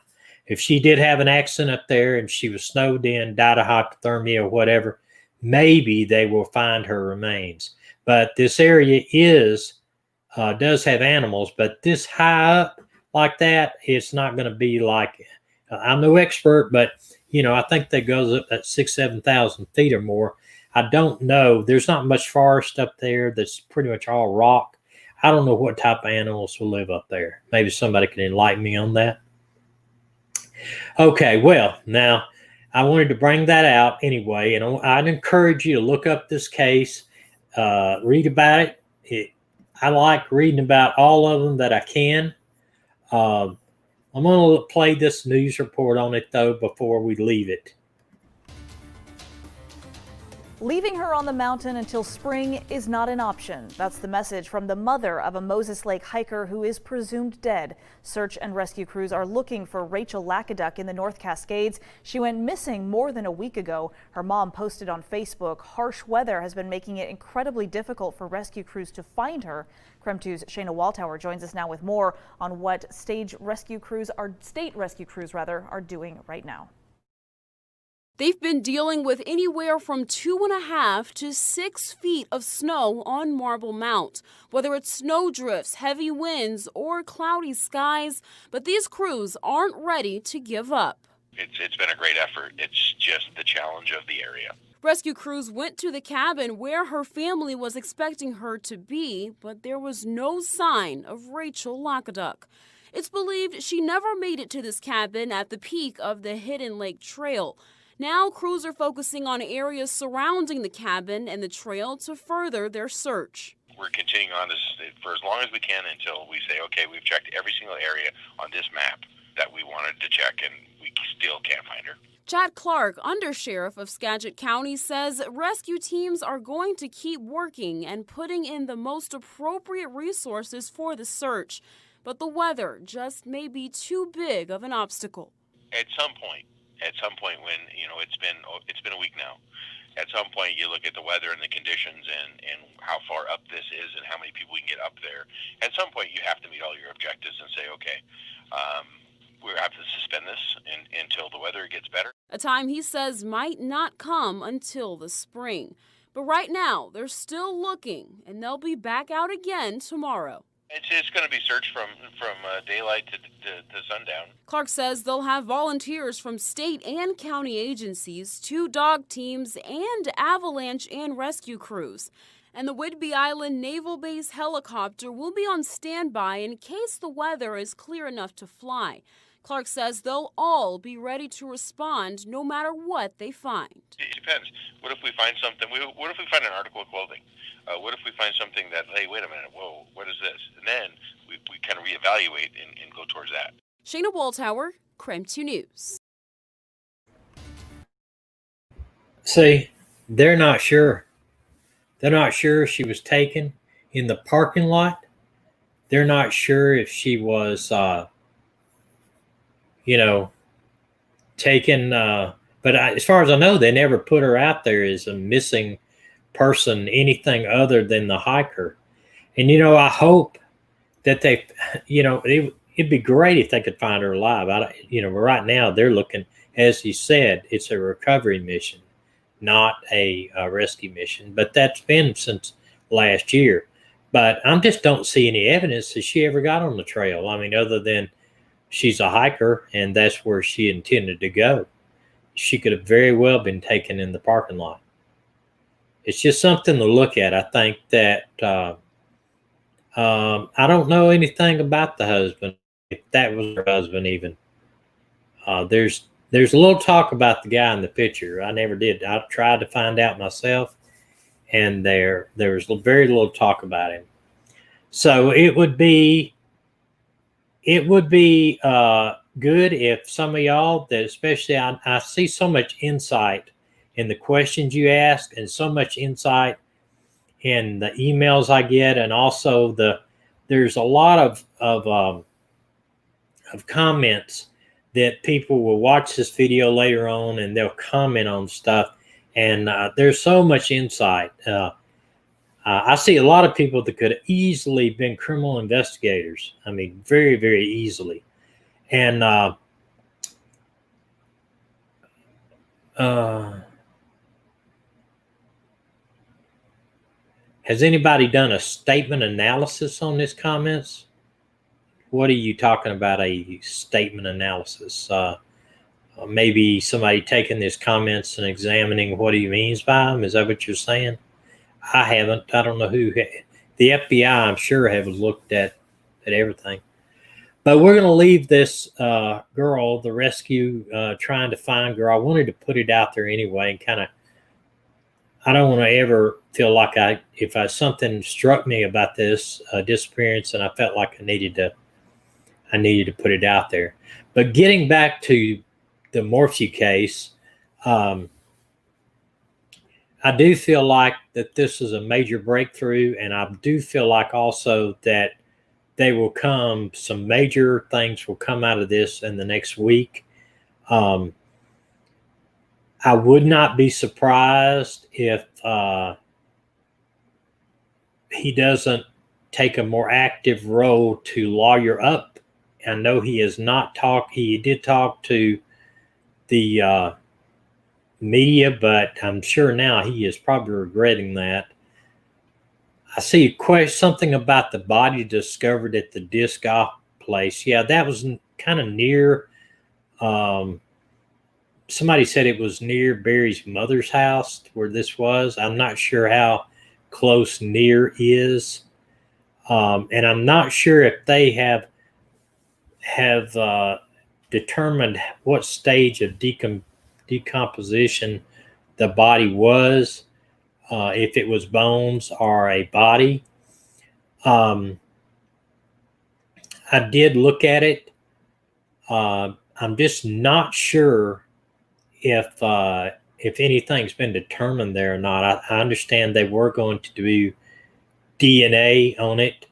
if she did have an accident up there and she was snowed in, died of hypothermia or whatever, maybe they will find her remains. But this area does have animals, but this high up like that, it's not going to be like, I'm no expert, but I think that goes up at 6,000, 7,000 feet or more. I don't know. There's not much forest up there. That's pretty much all rock. I don't know what type of animals will live up there. Maybe somebody can enlighten me on that. Okay, well, now I wanted to bring that out anyway, and I'd encourage you to look up this case, read about it. I like reading about all of them that I can. I'm going to play this news report on it, though, before we leave it. Leaving her on the mountain until spring is not an option. That's the message from the mother of a Moses Lake hiker who is presumed dead. Search and rescue crews are looking for Rachel Lakoduk in the North Cascades. She went missing more than a week ago. Her mom posted on Facebook, harsh weather has been making it incredibly difficult for rescue crews to find her. KREM 2's Shayna Waldhauer joins us now with more on what state rescue crews are doing right now. They've been dealing with anywhere from 2.5 to 6 feet of snow on Marblemount, whether it's snow drifts, heavy winds, or cloudy skies. But these crews aren't ready to give up. It's been a great effort. It's just the challenge of the area. Rescue crews went to the cabin where her family was expecting her to be, but there was no sign of Rachel Lakoduk. It's believed she never made it to this cabin at the peak of the Hidden Lake Trail. Now crews are focusing on areas surrounding the cabin and the trail to further their search. We're continuing on this for as long as we can until we say, okay, we've checked every single area on this map that we wanted to check, and we still can't find her. Chad Clark, undersheriff of Skagit County, says rescue teams are going to keep working and putting in the most appropriate resources for the search. But the weather just may be too big of an obstacle. At some point when, it's been a week now, at some point you look at the weather and the conditions and how far up this is and how many people we can get up there. At some point you have to meet all your objectives and say, okay, we have to suspend this until the weather gets better. A time he says might not come until the spring. But right now, they're still looking, and they'll be back out again tomorrow. It's going to be searched from daylight to sundown. Clark says they'll have volunteers from state and county agencies, 2 dog teams, and avalanche and rescue crews. And the Whidbey Island Naval Base helicopter will be on standby in case the weather is clear enough to fly. Clark says they'll all be ready to respond no matter what they find. It depends. What if we find something? What if we find an article of clothing? What if we find something that, hey, wait a minute, whoa, what is this? And then we kind of reevaluate and go towards that. Shayna Waltower, KREM 2 News. See, they're not sure. They're not sure she was taken in the parking lot. They're not sure if she was, taken. But as far as I know, they never put her out there as a missing person, anything other than the hiker. And, I hope that they, it'd be great if they could find her alive. Right now they're looking, as you said, it's a recovery mission, not a rescue mission. But that's been since last year. But I just don't see any evidence that she ever got on the trail. I mean, other than she's a hiker and that's where she intended to go. She could have very well been taken in the parking lot. It's just something to look at. I think that I don't know anything about the husband, if that was her husband even. There's a little talk about the guy in the picture. I never did. I tried to find out myself, and there was very little talk about him. So it would be good if some of y'all, that especially I see so much insight in the questions you ask, and so much insight in the emails I get, and also there's a lot of comments that people will watch this video later on and they'll comment on stuff, and there's so much insight. I see a lot of people that could have easily been criminal investigators. I mean, very, very easily. And has anybody done a statement analysis on this comments? What are you talking about, a statement analysis? Maybe somebody taking these comments and examining what he means by them? Is that what you're saying? I haven't. I don't know who. The FBI, I'm sure, have looked at everything. But we're going to leave this girl, the rescue, trying to find girl. I wanted to put it out there anyway, and kind of, I don't want to ever feel like if something struck me about this disappearance, and I felt like I needed to put it out there. But getting back to the Morphew case, I do feel like that this is a major breakthrough, and I do feel like also that some major things will come out of this in the next week. I would not be surprised if he doesn't take a more active role to lawyer up. I know he has not talked. He did talk to the media, but I'm sure now he is probably regretting that. I see something about the body discovered at the disc golf place. Yeah, that was kind of near. Somebody said it was near Barry's mother's house where this was. I'm not sure how close near is, and I'm not sure if they have determined what stage of decomposition the body was, if it was bones or a body. I did look at it. I'm just not sure if anything's been determined there or not. I understand they were going to do DNA on it.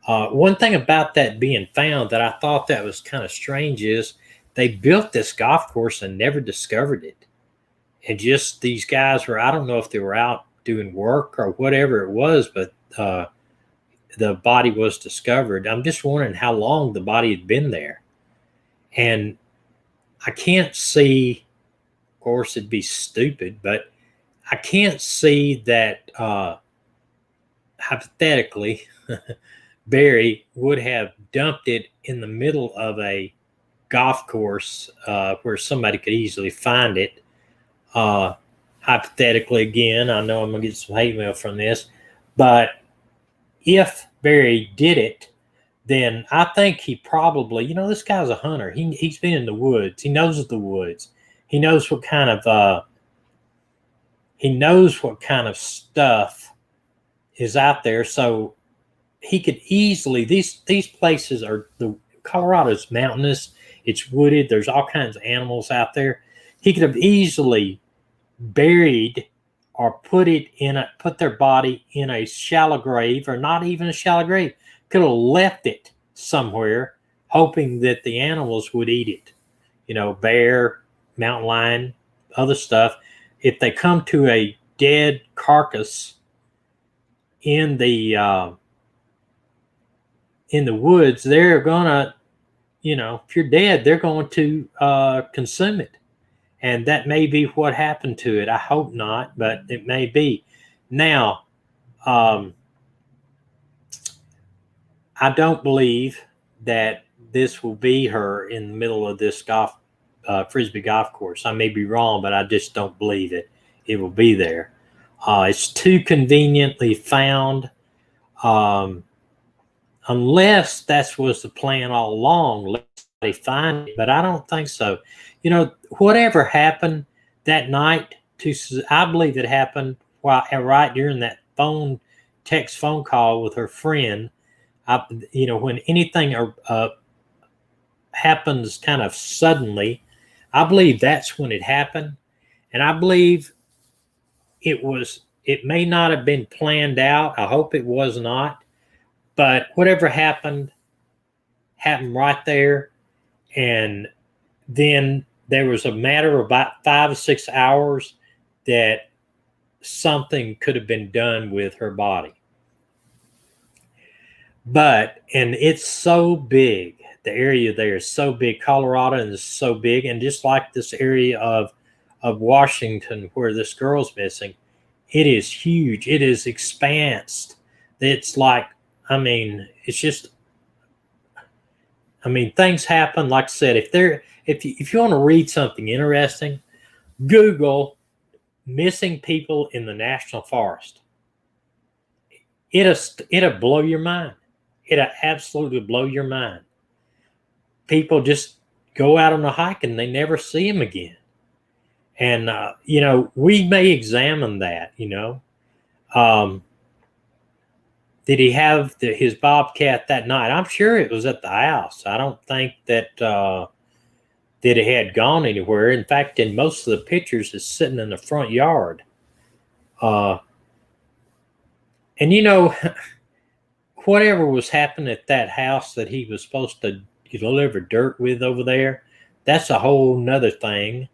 One thing about that being found that I thought that was kind of strange is they built this golf course and never discovered it. And just these guys were, I don't know if they were out doing work or whatever it was, but the body was discovered. I'm just wondering how long the body had been there. And I can't see, of course, it'd be stupid, but I can't see that hypothetically Barry would have dumped it in the middle of a golf course where somebody could easily find it. Hypothetically, again, I know I'm going to get some hate mail from this, but if Barry did it, then I think he probably, you know, this guy's a hunter. He's been in the woods. He knows the woods. He knows what kind of stuff is out there. So he could easily, these places are, the Colorado's mountainous. It's wooded. There's all kinds of animals out there. He could have easily buried or put their body in a shallow grave, or not even a shallow grave. Could have left it somewhere, hoping that the animals would eat it. You know, bear, mountain lion, other stuff. If they come to a dead carcass in the woods, they're gonna, you know, if you're dead, they're going to consume it. And that may be what happened to it. I hope not, but it may be. Now, I don't believe that this will be her in the middle of this frisbee golf course. I may be wrong, but I just don't believe it. It will be there. It's too conveniently found, unless that was the plan all along. Let they find it, but I don't think so. You know, whatever happened that night, I believe it happened right during that text phone call with her friend. You know, when anything happens kind of suddenly, I believe that's when it happened. And I believe it may not have been planned out. I hope it was not. But whatever happened right there. And then there was a matter of about 5 or 6 hours that something could have been done with her body. And it's so big. The area there is so big. Colorado is so big. And just like this area of Washington where this girl's missing, it is huge. It is expansed. It's like, I mean, it's just, I mean, things happen. Like I said, if you want to read something interesting, Google missing people in the national forest. It'll blow your mind. It'll absolutely blow your mind. People just go out on a hike and they never see them again. And, you know, we may examine that, you know. Did he have his bobcat that night? I'm sure it was at the house. I don't think that it had gone anywhere. In fact, in most of the pictures, it's sitting in the front yard. And, you know, whatever was happening at that house that he was supposed to deliver dirt with over there, that's a whole nother thing.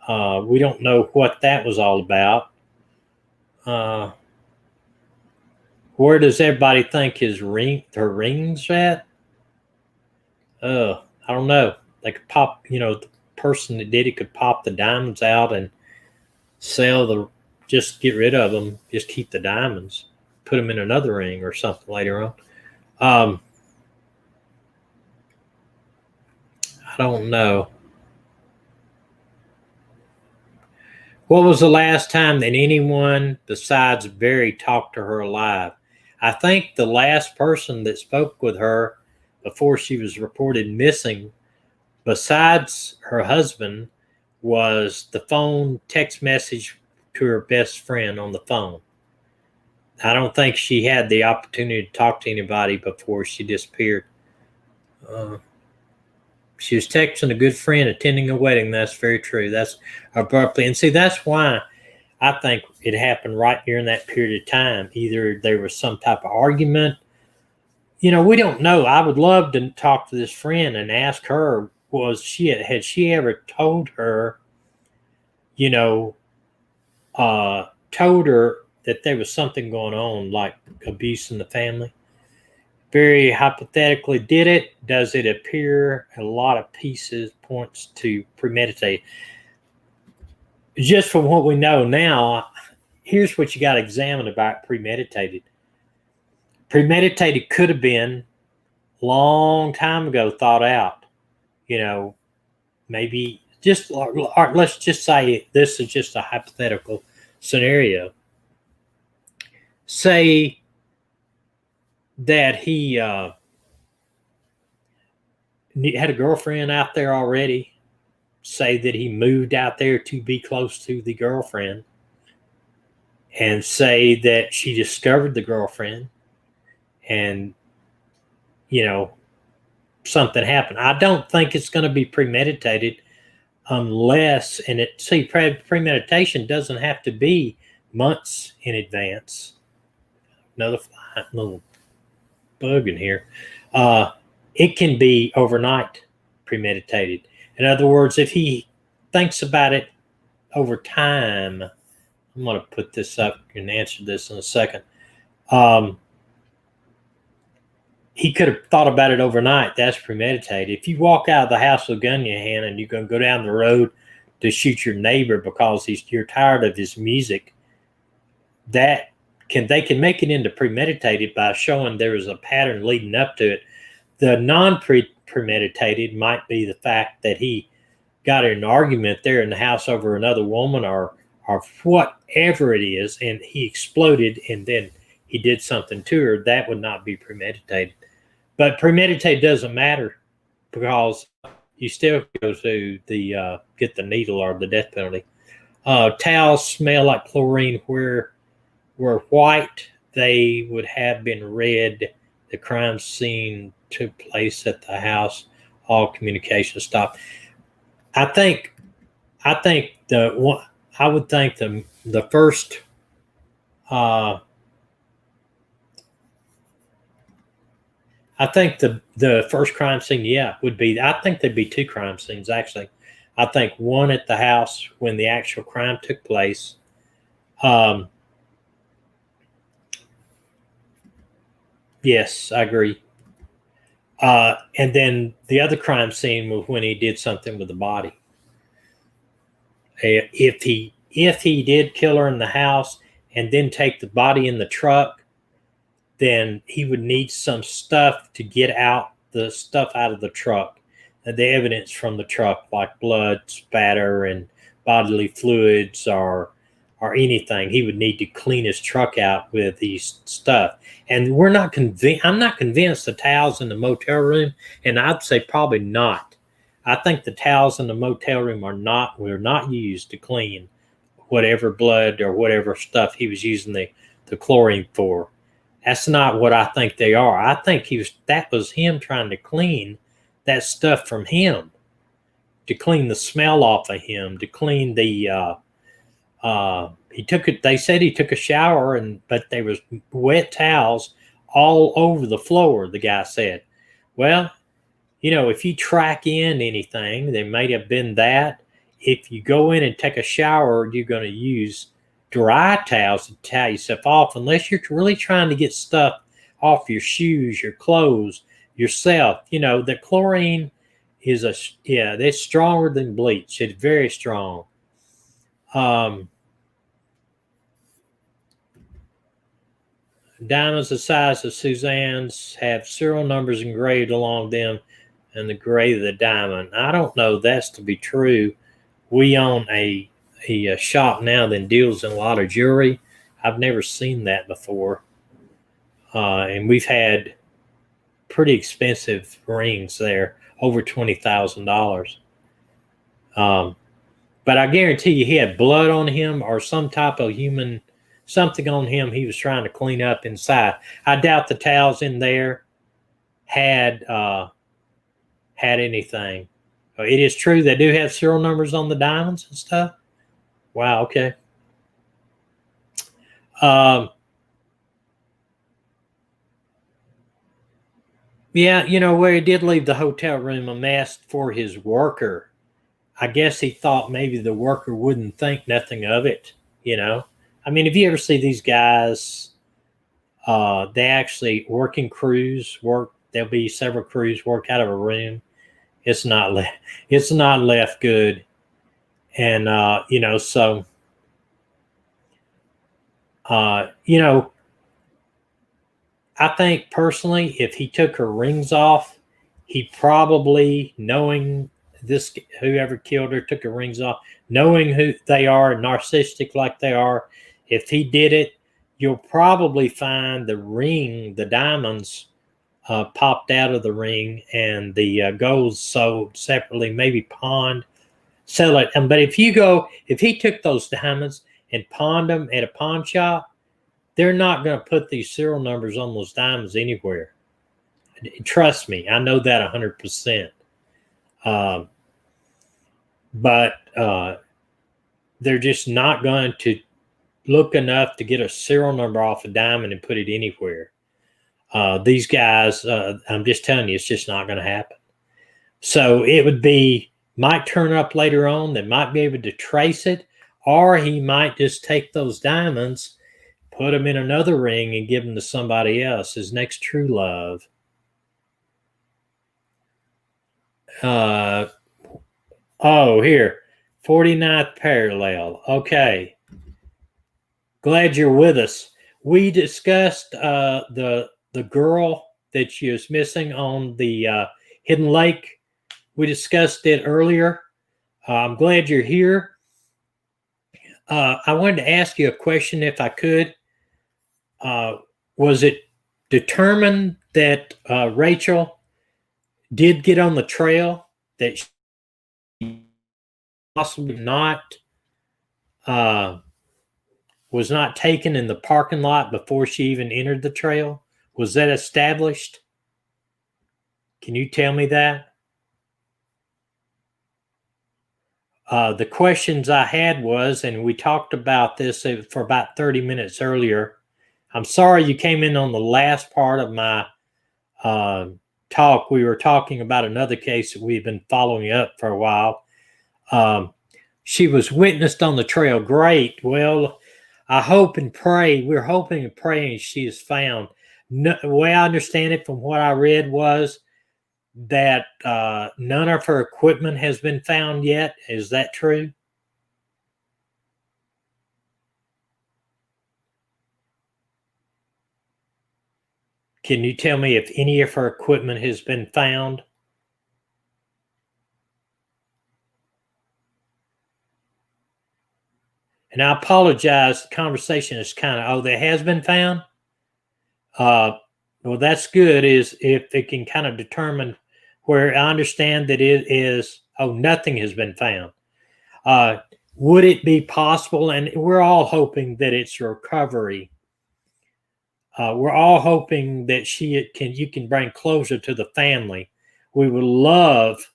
We don't know what that was all about. Where does everybody think her rings at? I don't know. They could pop, you know, the person that did it could pop the diamonds out and just get rid of them, just keep the diamonds, put them in another ring or something later on. I don't know. What was the last time that anyone besides Barry talked to her alive? I think the last person that spoke with her before she was reported missing, besides her husband, was the phone text message to her best friend on the phone. I don't think she had the opportunity to talk to anybody before she disappeared. She was texting a good friend attending a wedding. That's very true. That's abruptly. And see, that's why I think it happened right during that period of time. Either there was some type of argument. You know, we don't know. I would love to talk to this friend and ask her, had she ever told her, you know, told her that there was something going on, like abuse in the family? Very hypothetically did it. Does it appear a lot of pieces points to premeditate? Just from what we know now, here's what you got to examine about premeditated. Premeditated could have been long time ago thought out. Maybe just, or let's just say this is just a hypothetical scenario. Say that he had a girlfriend out there already. Say that he moved out there to be close to the girlfriend, and say that she discovered the girlfriend and, something happened. I don't think it's going to be premeditated unless, premeditation doesn't have to be months in advance. Another little bug in here. It can be overnight premeditated. In other words, if he thinks about it over time, I'm going to put this up and answer this in a second. He could have thought about it overnight. That's premeditated. If you walk out of the house with a gun in your hand and you're going to go down the road to shoot your neighbor because you're tired of his music, they can make it into premeditated by showing there was a pattern leading up to it. The non-premeditated might be the fact that he got in an argument there in the house over another woman or whatever it is, and he exploded and then he did something to her. That would not be premeditated. But premeditated doesn't matter because you still go to the get the needle or the death penalty. Towels smell like chlorine. Where white, they would have been red. The crime scene took place at the house. All communication stopped. I would think the first I think the first crime scene, would be. I think there'd be two crime scenes actually. I think one at the house when the actual crime took place. Yes, I agree. And then the other crime scene was when he did something with the body. If he did kill her in the house and then take the body in the truck, then he would need some stuff to get out the stuff out of the truck, the evidence from the truck, like blood, spatter, and bodily fluids or anything. He would need to clean his truck out with these stuff. And I'm not convinced the towels in the motel room, and I'd say probably not. I think the towels in the motel room were not used to clean whatever blood or whatever stuff he was using the chlorine for. That's not what I think they are. I think that was him trying to clean that stuff from him, to clean the smell off of him, to clean the they said he took a shower but there was wet towels all over the floor, the guy said. Well, if you track in anything, there may have been that. If you go in and take a shower, you're going to use dry towels to towel yourself off, unless you're really trying to get stuff off your shoes, your clothes, yourself. The chlorine is it's stronger than bleach. It's very strong. Diamonds the size of Suzanne's have serial numbers engraved along them and the grade of the diamond. I don't know that's to be true. We own a shop now that deals in a lot of jewelry. I've never seen that before. And we've had pretty expensive rings there, over $20,000. But I guarantee you he had blood on him or some type of something on him he was trying to clean up inside. I doubt the towels in there had anything. It is true they do have serial numbers on the diamonds and stuff. Wow, okay. Where he did leave the hotel room a mess for his worker. I guess he thought maybe the worker wouldn't think nothing of it, I mean, if you ever see these guys, they actually work in crews, there'll be several crews work out of a room. It's not left good. And, so You know, I think personally, if he took her rings off, he probably, knowing this, whoever killed her took her rings off, knowing who they are, narcissistic like they are, if he did it, you'll probably find the ring, the diamonds popped out of the ring, and the gold sold separately, maybe pawned, sell it. But if he took those diamonds and pawned them at a pawn shop, they're not going to put these serial numbers on those diamonds anywhere. Trust me, I know that 100%. But they're just not going to look enough to get a serial number off a diamond and put it anywhere. These guys, I'm just telling you, it's just not going to happen. So it might turn up later on. They might be able to trace it, or he might just take those diamonds, put them in another ring, and give them to somebody else, his next true love. Here, 49th parallel. Okay. Glad you're with us. We discussed the girl that she was missing on the Hidden Lake. We discussed it earlier. I'm glad you're here. I wanted to ask you a question if I could. Was it determined that Rachel did get on the trail, that she possibly was not taken in the parking lot before she even entered the trail? Was that established? Can you tell me that? The questions I had was, and we talked about this for about 30 minutes earlier. I'm sorry you came in on the last part of my talk. We were talking about another case that we've been following up for a while. She was witnessed on the trail. Great. Well, I hope and pray, we're hoping and praying she is found. No, the way I understand it from what I read was that none of her equipment has been found yet. Is that true? Can you tell me if any of her equipment has been found? And I apologize, the conversation is kind of, that has been found? Well, that's good, is if it can kind of determine where. I understand that it is, nothing has been found. Would it be possible, and we're all hoping that it's recovery. We're all hoping that you can bring closure to the family. We would love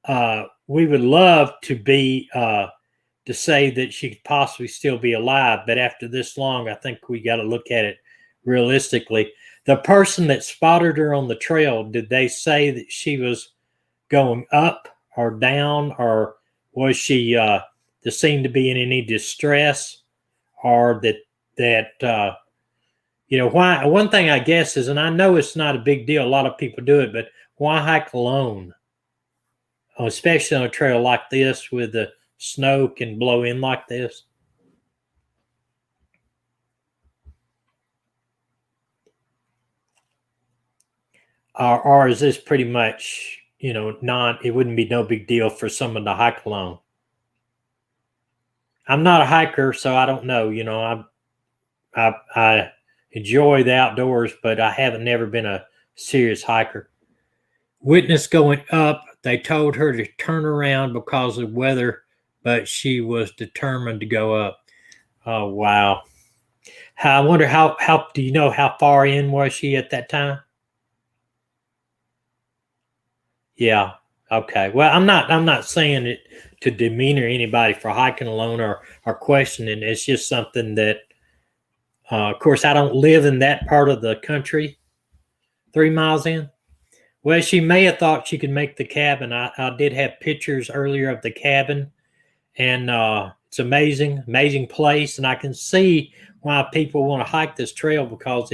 to be, to say that she could possibly still be alive, but after this long, I think we got to look at it realistically. The person that spotted her on the trail, did they say that she was going up or down, or was she seemed to be in any distress, or that why? One thing I guess is, and I know it's not a big deal, a lot of people do it, but why hike alone, especially on a trail like this with the snow can blow in like this? Or is this pretty much, it wouldn't be no big deal for someone to hike alone? I'm not a hiker, so I don't know. I enjoy the outdoors, but I haven't never been a serious hiker. Witness going up, they told her to turn around because of weather, but she was determined to go up. Oh, wow. I wonder how do you know how far in was she at that time? Yeah. Okay. Well, I'm not saying it to demeanor anybody for hiking alone or questioning. It's just something that, of course, I don't live in that part of the country, 3 miles in. Well, she may have thought she could make the cabin. I did have pictures earlier of the cabin, and it's amazing place. And I can see why people want to hike this trail, because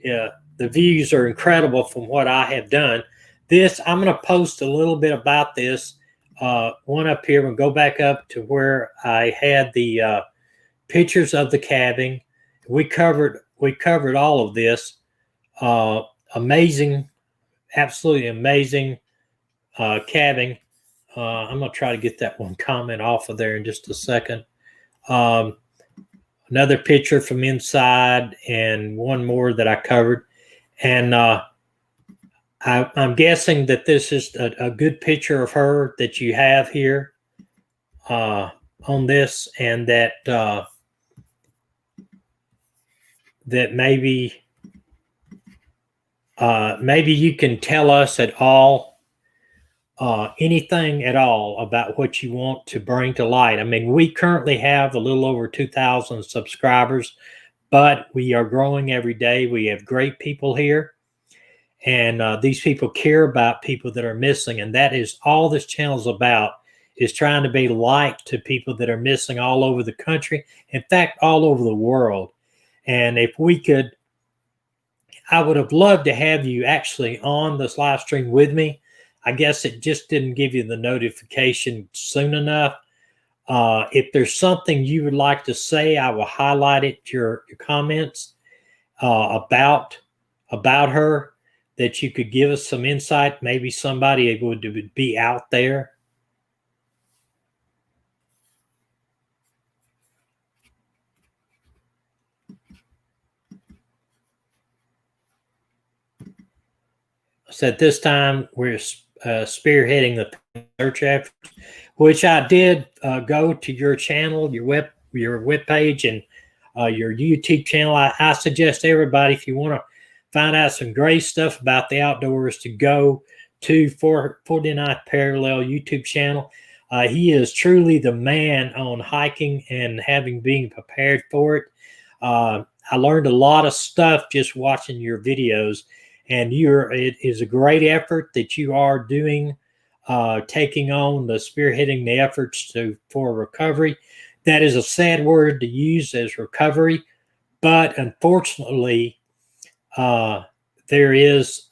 the views are incredible from what I have done. I'm going to post a little bit about this one up here. We'll go back up to where I had the pictures of the cabin. We covered all of this. Amazing, absolutely amazing cabin. I'm gonna try to get that one comment off of there in just a second. Another picture from inside, and one more that I covered. And I'm guessing that this is a good picture of her that you have here on this, and that that maybe you can tell us at all, anything at all about what you want to bring to light. I mean, we currently have a little over 2,000 subscribers, but we are growing every day. We have great people here, and these people care about people that are missing, and that is all this channel is about, is trying to be light to people that are missing all over the country, in fact, all over the world. And if we could, I would have loved to have you actually on this live stream with me. I guess it just didn't give you the notification soon enough. If there's something you would like to say, I will highlight it, your comments about her, that you could give us some insight. Maybe somebody would be out there. So at this time, we're spearheading the search efforts, which I did go to your channel, your web page, and your YouTube channel. I suggest everybody, if you want to find out some great stuff about the outdoors, to go to 49th Parallel YouTube channel. He is truly the man on hiking and being prepared for it. I learned a lot of stuff just watching your videos. And it is a great effort that you are doing, taking on spearheading the efforts for recovery. That is a sad word to use, as recovery, but unfortunately, there is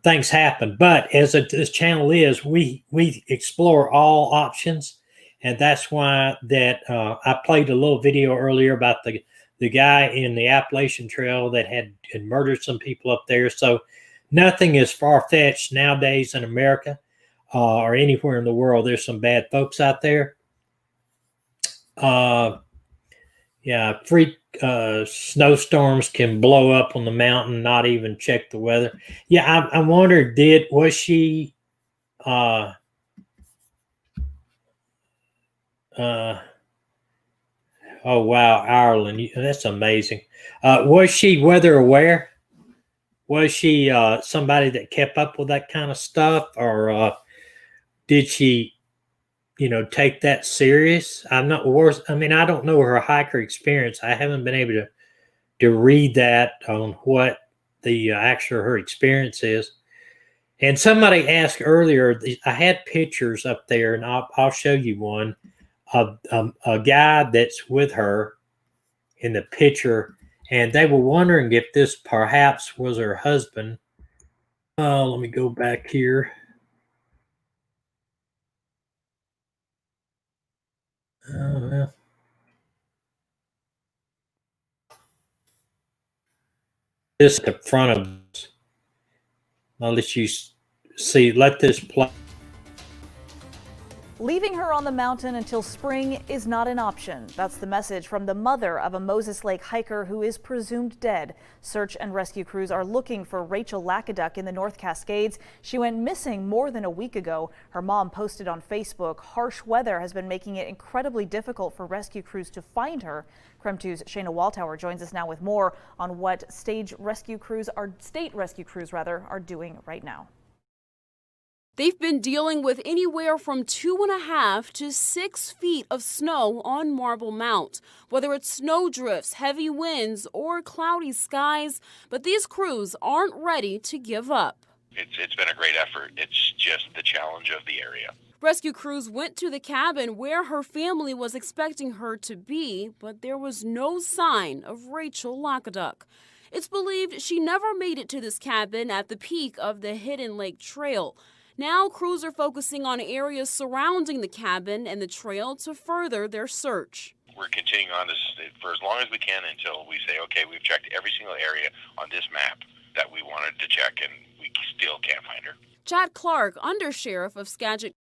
things happen. But as this channel is, we explore all options, and that's why that I played a little video earlier about the guy in the Appalachian Trail that had murdered some people up there. So nothing is far-fetched nowadays in America or anywhere in the world. There's some bad folks out there. Freak snowstorms can blow up on the mountain, not even check the weather. Yeah, I wondered, was she oh, wow, Ireland. That's amazing. Was she weather aware? Was she somebody that kept up with that kind of stuff? Or did she, take that serious? I'm not worse. I mean, I don't know her hiker experience. I haven't been able to read that on what the actual her experience is. And somebody asked earlier, I had pictures up there, and I'll show you one. A guy that's with her in the picture, and they were wondering if this perhaps was her husband. Let me go back here. This at the front of us. I'll let you see. Let this play. Leaving her on the mountain until spring is not an option. That's the message from the mother of a Moses Lake hiker who is presumed dead. Search and rescue crews are looking for Rachel Lakoduk in the North Cascades. She went missing more than a week ago. Her mom posted on Facebook, harsh weather has been making it incredibly difficult for rescue crews to find her. KREM 2's Shayna Waldtower joins us now with more on what state rescue crews are doing right now. They've been dealing with anywhere from 2.5 to 6 feet of snow on Marblemount, whether it's snowdrifts, heavy winds, or cloudy skies. But these crews aren't ready to give up. It's been a great effort. It's just the challenge of the area. Rescue crews went to the cabin where her family was expecting her to be, but there was no sign of Rachel Lakoduk. It's believed she never made it to this cabin at the peak of the Hidden Lake Trail. Now crews are focusing on areas surrounding the cabin and the trail to further their search. we're continuing on this for as long as we can until we say, okay, we've checked every single area on this map that we wanted to check, and we still can't find her. Chad Clark, Undersheriff of Skagit.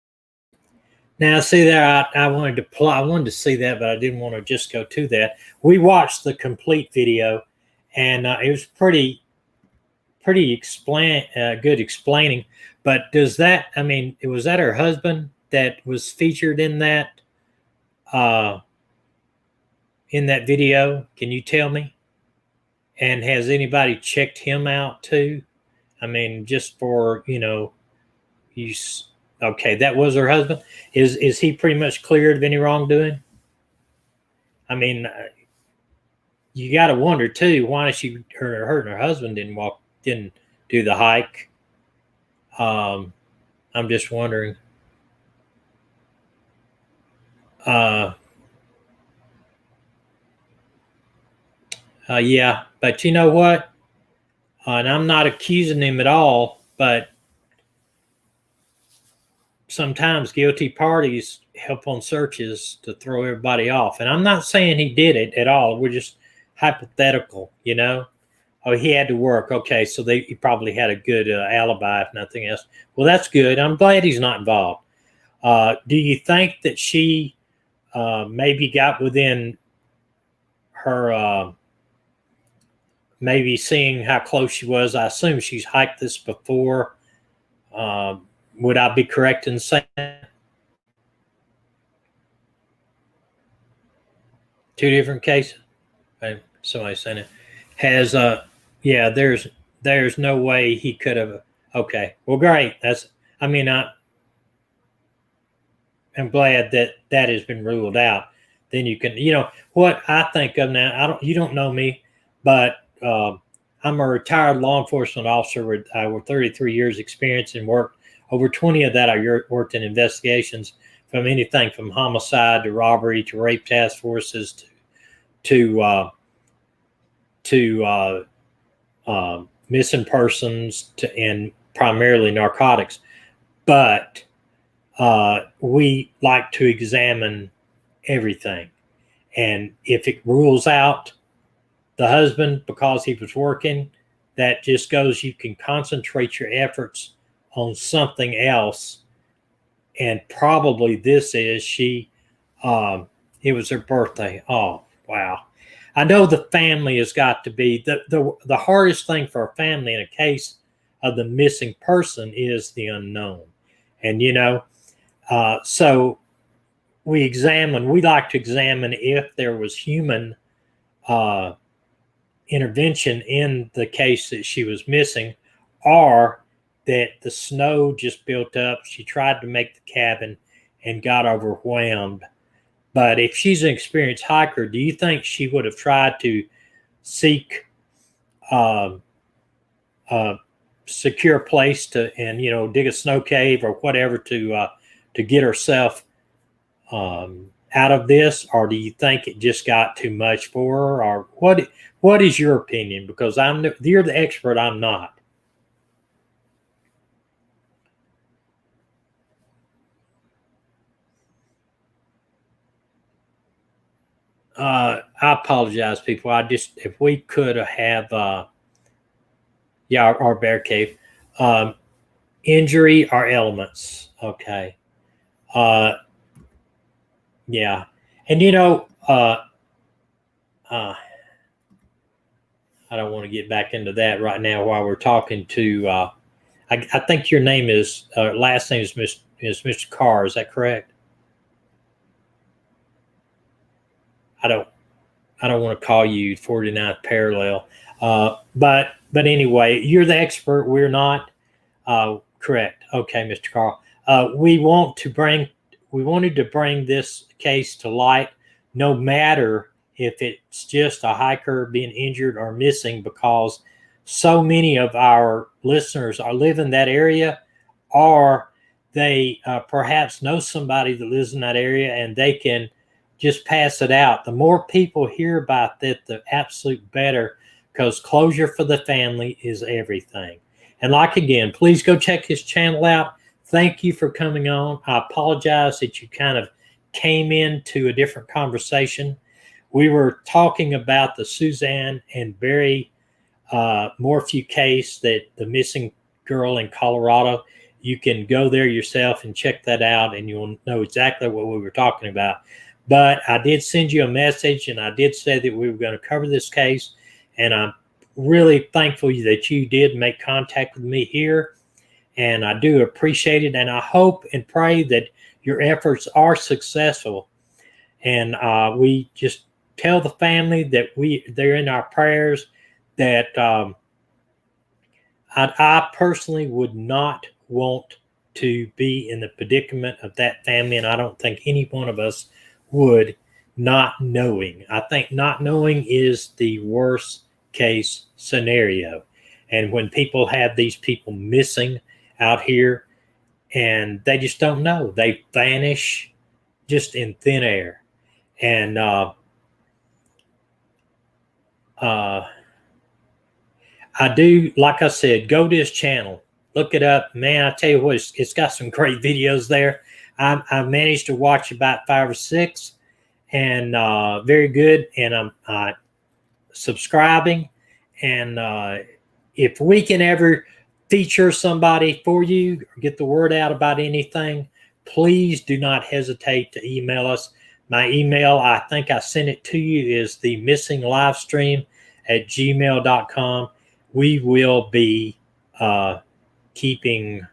Now, see there, I wanted to see that, but I didn't want to just go to that. We watched the complete video, and it was pretty good explaining. But does that? I mean, was that her husband that was featured in that video? Can you tell me? And has anybody checked him out too? I mean, just for okay, that was her husband. Is he pretty much cleared of any wrongdoing? I mean, you got to wonder too why her and her husband didn't do the hike. I'm just wondering. Yeah, but you know what? And I'm not accusing him at all, but sometimes guilty parties help on searches to throw everybody off. And I'm not saying he did it at all. We're just hypothetical, Oh, he had to work. Okay, so he probably had a good alibi, if nothing else. Well, that's good. I'm glad he's not involved. Do you think that she maybe got within her, maybe seeing how close she was? I assume she's hiked this before. Would I be correct in saying that? Two different cases? Somebody saying it. Has, yeah, there's no way he could have. Okay, well, great. I'm glad that has been ruled out. Then you can, what I think of now, you don't know me, but I'm a retired law enforcement officer with 33 years experience and worked. Over 20 of that I worked in investigations from anything from homicide to robbery to rape task forces to missing persons and primarily narcotics. But we like to examine everything. And if it rules out the husband because he was working, that just goes, you can concentrate your efforts on something else. And probably this is it was her birthday. Oh, wow. I know the family has got to be the hardest thing for a family in a case of the missing person is the unknown. And, so we like to examine if there was human intervention in the case that she was missing, or that the snow just built up. She tried to make the cabin and got overwhelmed. But if she's an experienced hiker, do you think she would have tried to seek secure place and dig a snow cave or whatever to get herself out of this? Or do you think it just got too much for her? Or what is your opinion? Because you're the expert, I'm not. I apologize, people. If we could have, our bear cave, injury or elements. Okay. Yeah. And, I don't want to get back into that right now while we're talking to, I think your name is, last name is Mr. Carr. Is that correct? I don't want to call you 49th parallel. But anyway, you're the expert. We're not. Correct. Okay, Mr. Carl. We wanted to bring this case to light, no matter if it's just a hiker being injured or missing, because so many of our listeners live in that area, or they perhaps know somebody that lives in that area and they can just pass it out. The more people hear about that, the absolute better, because closure for the family is everything. And again, please go check his channel out. Thank you for coming on. I apologize that you kind of came into a different conversation. We were talking about the Suzanne and Barry Morphew case, that the missing girl in Colorado. You can go there yourself and check that out, and you'll know exactly what we were talking about. But I did send you a message, and I did say that we were going to cover this case, and I'm really thankful that you did make contact with me here, and I do appreciate it, and I hope and pray that your efforts are successful. And we just tell the family that they're in our prayers, that I personally would not want to be in the predicament of that family, and I don't think any one of us would, not knowing. I think not knowing is the worst case scenario. And when people have these people missing out here and they just don't know, they vanish just in thin air. And I do, like I said, go to his channel, look it up. Man, I tell you what, it's got some great videos there. I managed to watch about 5 or 6, and very good. And I'm subscribing. And if we can ever feature somebody for you or get the word out about anything, please do not hesitate to email us. My email, I think I sent it to you, is the missinglivestream@gmail.com. We will be keeping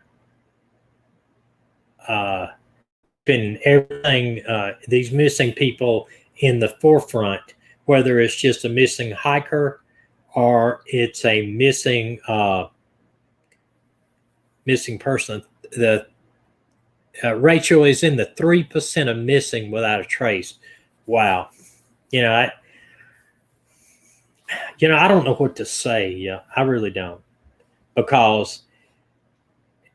everything, these missing people in the forefront, whether it's just a missing hiker or it's a missing person. The Rachel is in the 3% of missing without a trace. Wow. I don't know what to say. Yeah, I really don't, because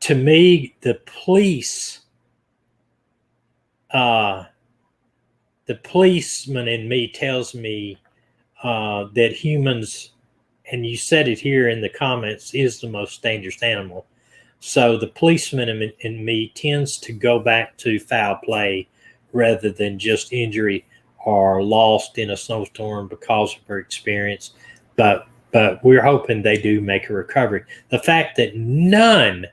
to me, the policeman in me tells me that humans, and you said it here in the comments, is the most dangerous animal. So the policeman in me tends to go back to foul play rather than just injury or lost in a snowstorm because of her experience. But we're hoping they do make a recovery. The fact that none,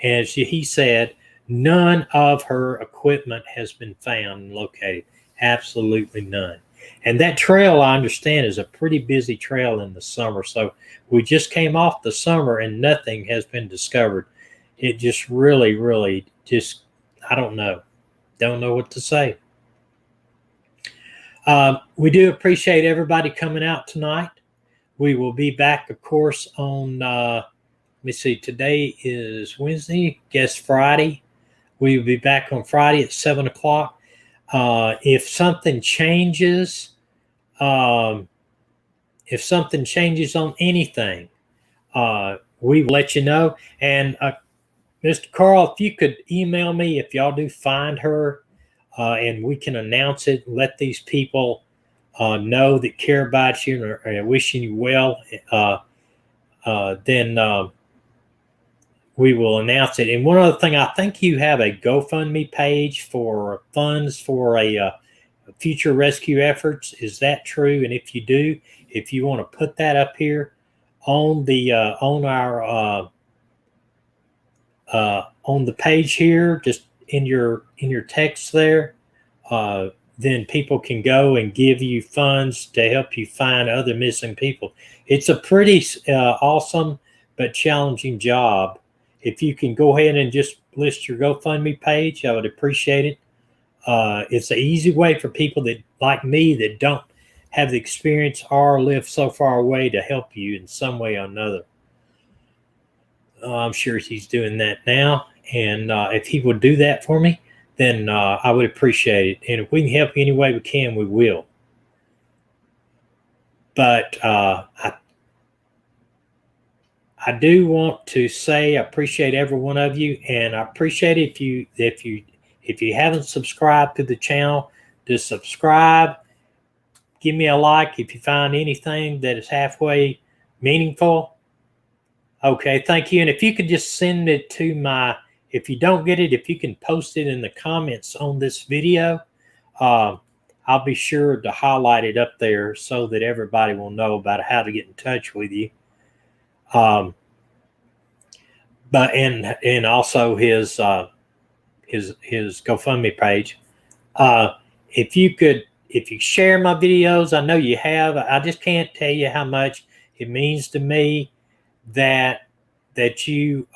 as he said, none of her equipment has been found and located. Absolutely none. And that trail, I understand, is a pretty busy trail in the summer. So we just came off the summer and nothing has been discovered. It just really just, I don't know what to say. We do appreciate everybody coming out tonight. We will be back, of course, on, let me see, today is Wednesday, guess Friday. We will be back on Friday at 7 o'clock. If something changes, on anything, we will let you know. And Mr. Carl, if you could email me if y'all do find her, and we can announce it, let these people know that care about you and are wishing you well, then we will announce it. And one other thing, I think you have a GoFundMe page for funds for a future rescue efforts. Is that true? And if you do, if you want to put that up here on the on the page here, just in your text there, then people can go and give you funds to help you find other missing people. It's a pretty awesome but challenging job. If you can go ahead and just list your GoFundMe page, I would appreciate it. It's an easy way for people that, like me, that don't have the experience or live so far away, to help you in some way or another. I'm sure he's doing that now. And if he would do that for me, then I would appreciate it. And if we can help you any way we can, we will. But I do want to say I appreciate every one of you, and I appreciate it if you haven't subscribed to the channel, just subscribe. Give me a like if you find anything that is halfway meaningful. Okay, thank you. And if you could just send it to if you don't get it, if you can post it in the comments on this video, I'll be sure to highlight it up there so that everybody will know about how to get in touch with you. But and also his GoFundMe page. If you share my videos, I know you have. I just can't tell you how much it means to me that you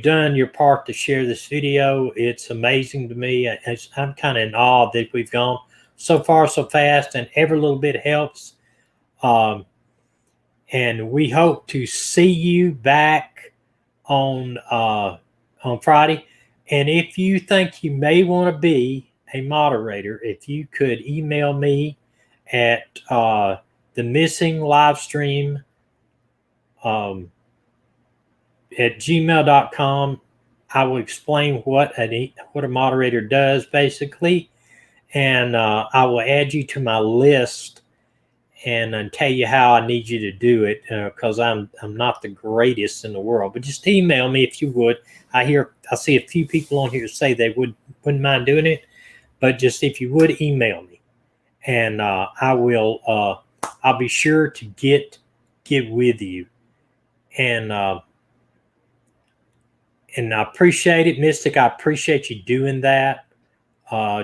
done your part to share this video. It's amazing to me. I'm kind of in awe that we've gone so far so fast, and every little bit helps. And we hope to see you back on Friday. And if you think you may want to be a moderator, if you could email me at the missing live stream at gmail.com. I will explain what a moderator does basically, and I will add you to my list and tell you how I need you to do it, because I'm not the greatest in the world. But just email me if you would. I see a few people on here say they wouldn't mind doing it, but just if you would email me, and I'll be sure to get with you. And I appreciate it, Mystic. I appreciate you doing that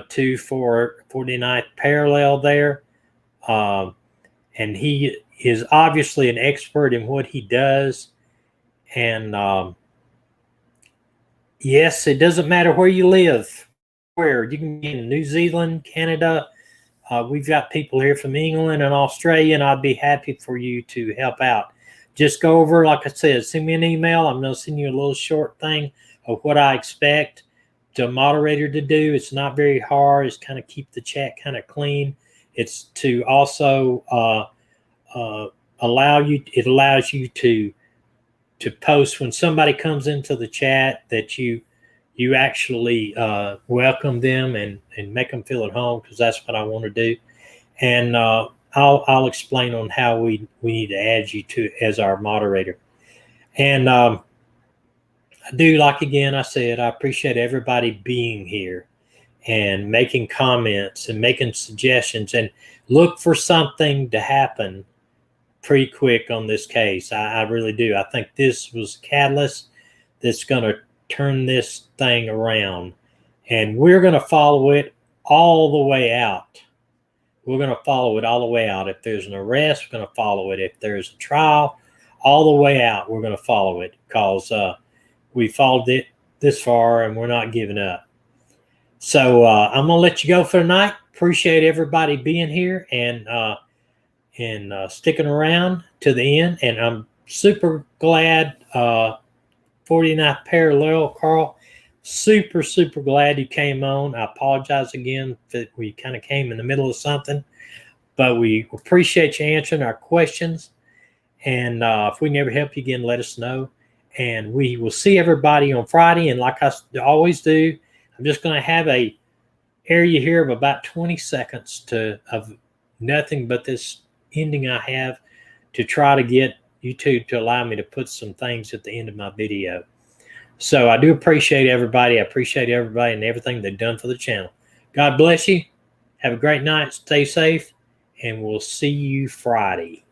too for 49th Parallel there. And he is obviously an expert in what he does. And yes, it doesn't matter where you live. Where you can be in New Zealand, Canada. We've got people here from England and Australia, and I'd be happy for you to help out. Just go over, like I said, send me an email. I'm going to send you a little short thing of what I expect the moderator to do. It's not very hard. It's kind of keep the chat kind of clean. It's to also allows you to post when somebody comes into the chat that you actually welcome them and make them feel at home, because that's what I want to do. And I'll explain on how we need to add you to as our moderator. And I do, like again I said, I appreciate everybody being here and making comments and making suggestions, and look for something to happen pretty quick on this case. I really do. I think this was a catalyst that's going to turn this thing around, and we're going to follow it all the way out. We're going to follow it all the way out. If there's an arrest, we're going to follow it. If there's a trial, all the way out, we're going to follow it, because we followed it this far and we're not giving up. So I'm going to let you go for tonight. Appreciate everybody being here and sticking around to the end. And I'm super glad 49th Parallel, Carl, super glad you came on. I apologize again that we kind of came in the middle of something, but we appreciate you answering our questions. And if we can ever help you again, let us know. And we will see everybody on Friday. And like I always do, I'm just going to have a area here of about 20 seconds of nothing but this ending I have to try to get YouTube to allow me to put some things at the end of my video. So I do appreciate everybody. I appreciate everybody and everything they've done for the channel. God bless you. Have a great night. Stay safe. And we'll see you Friday.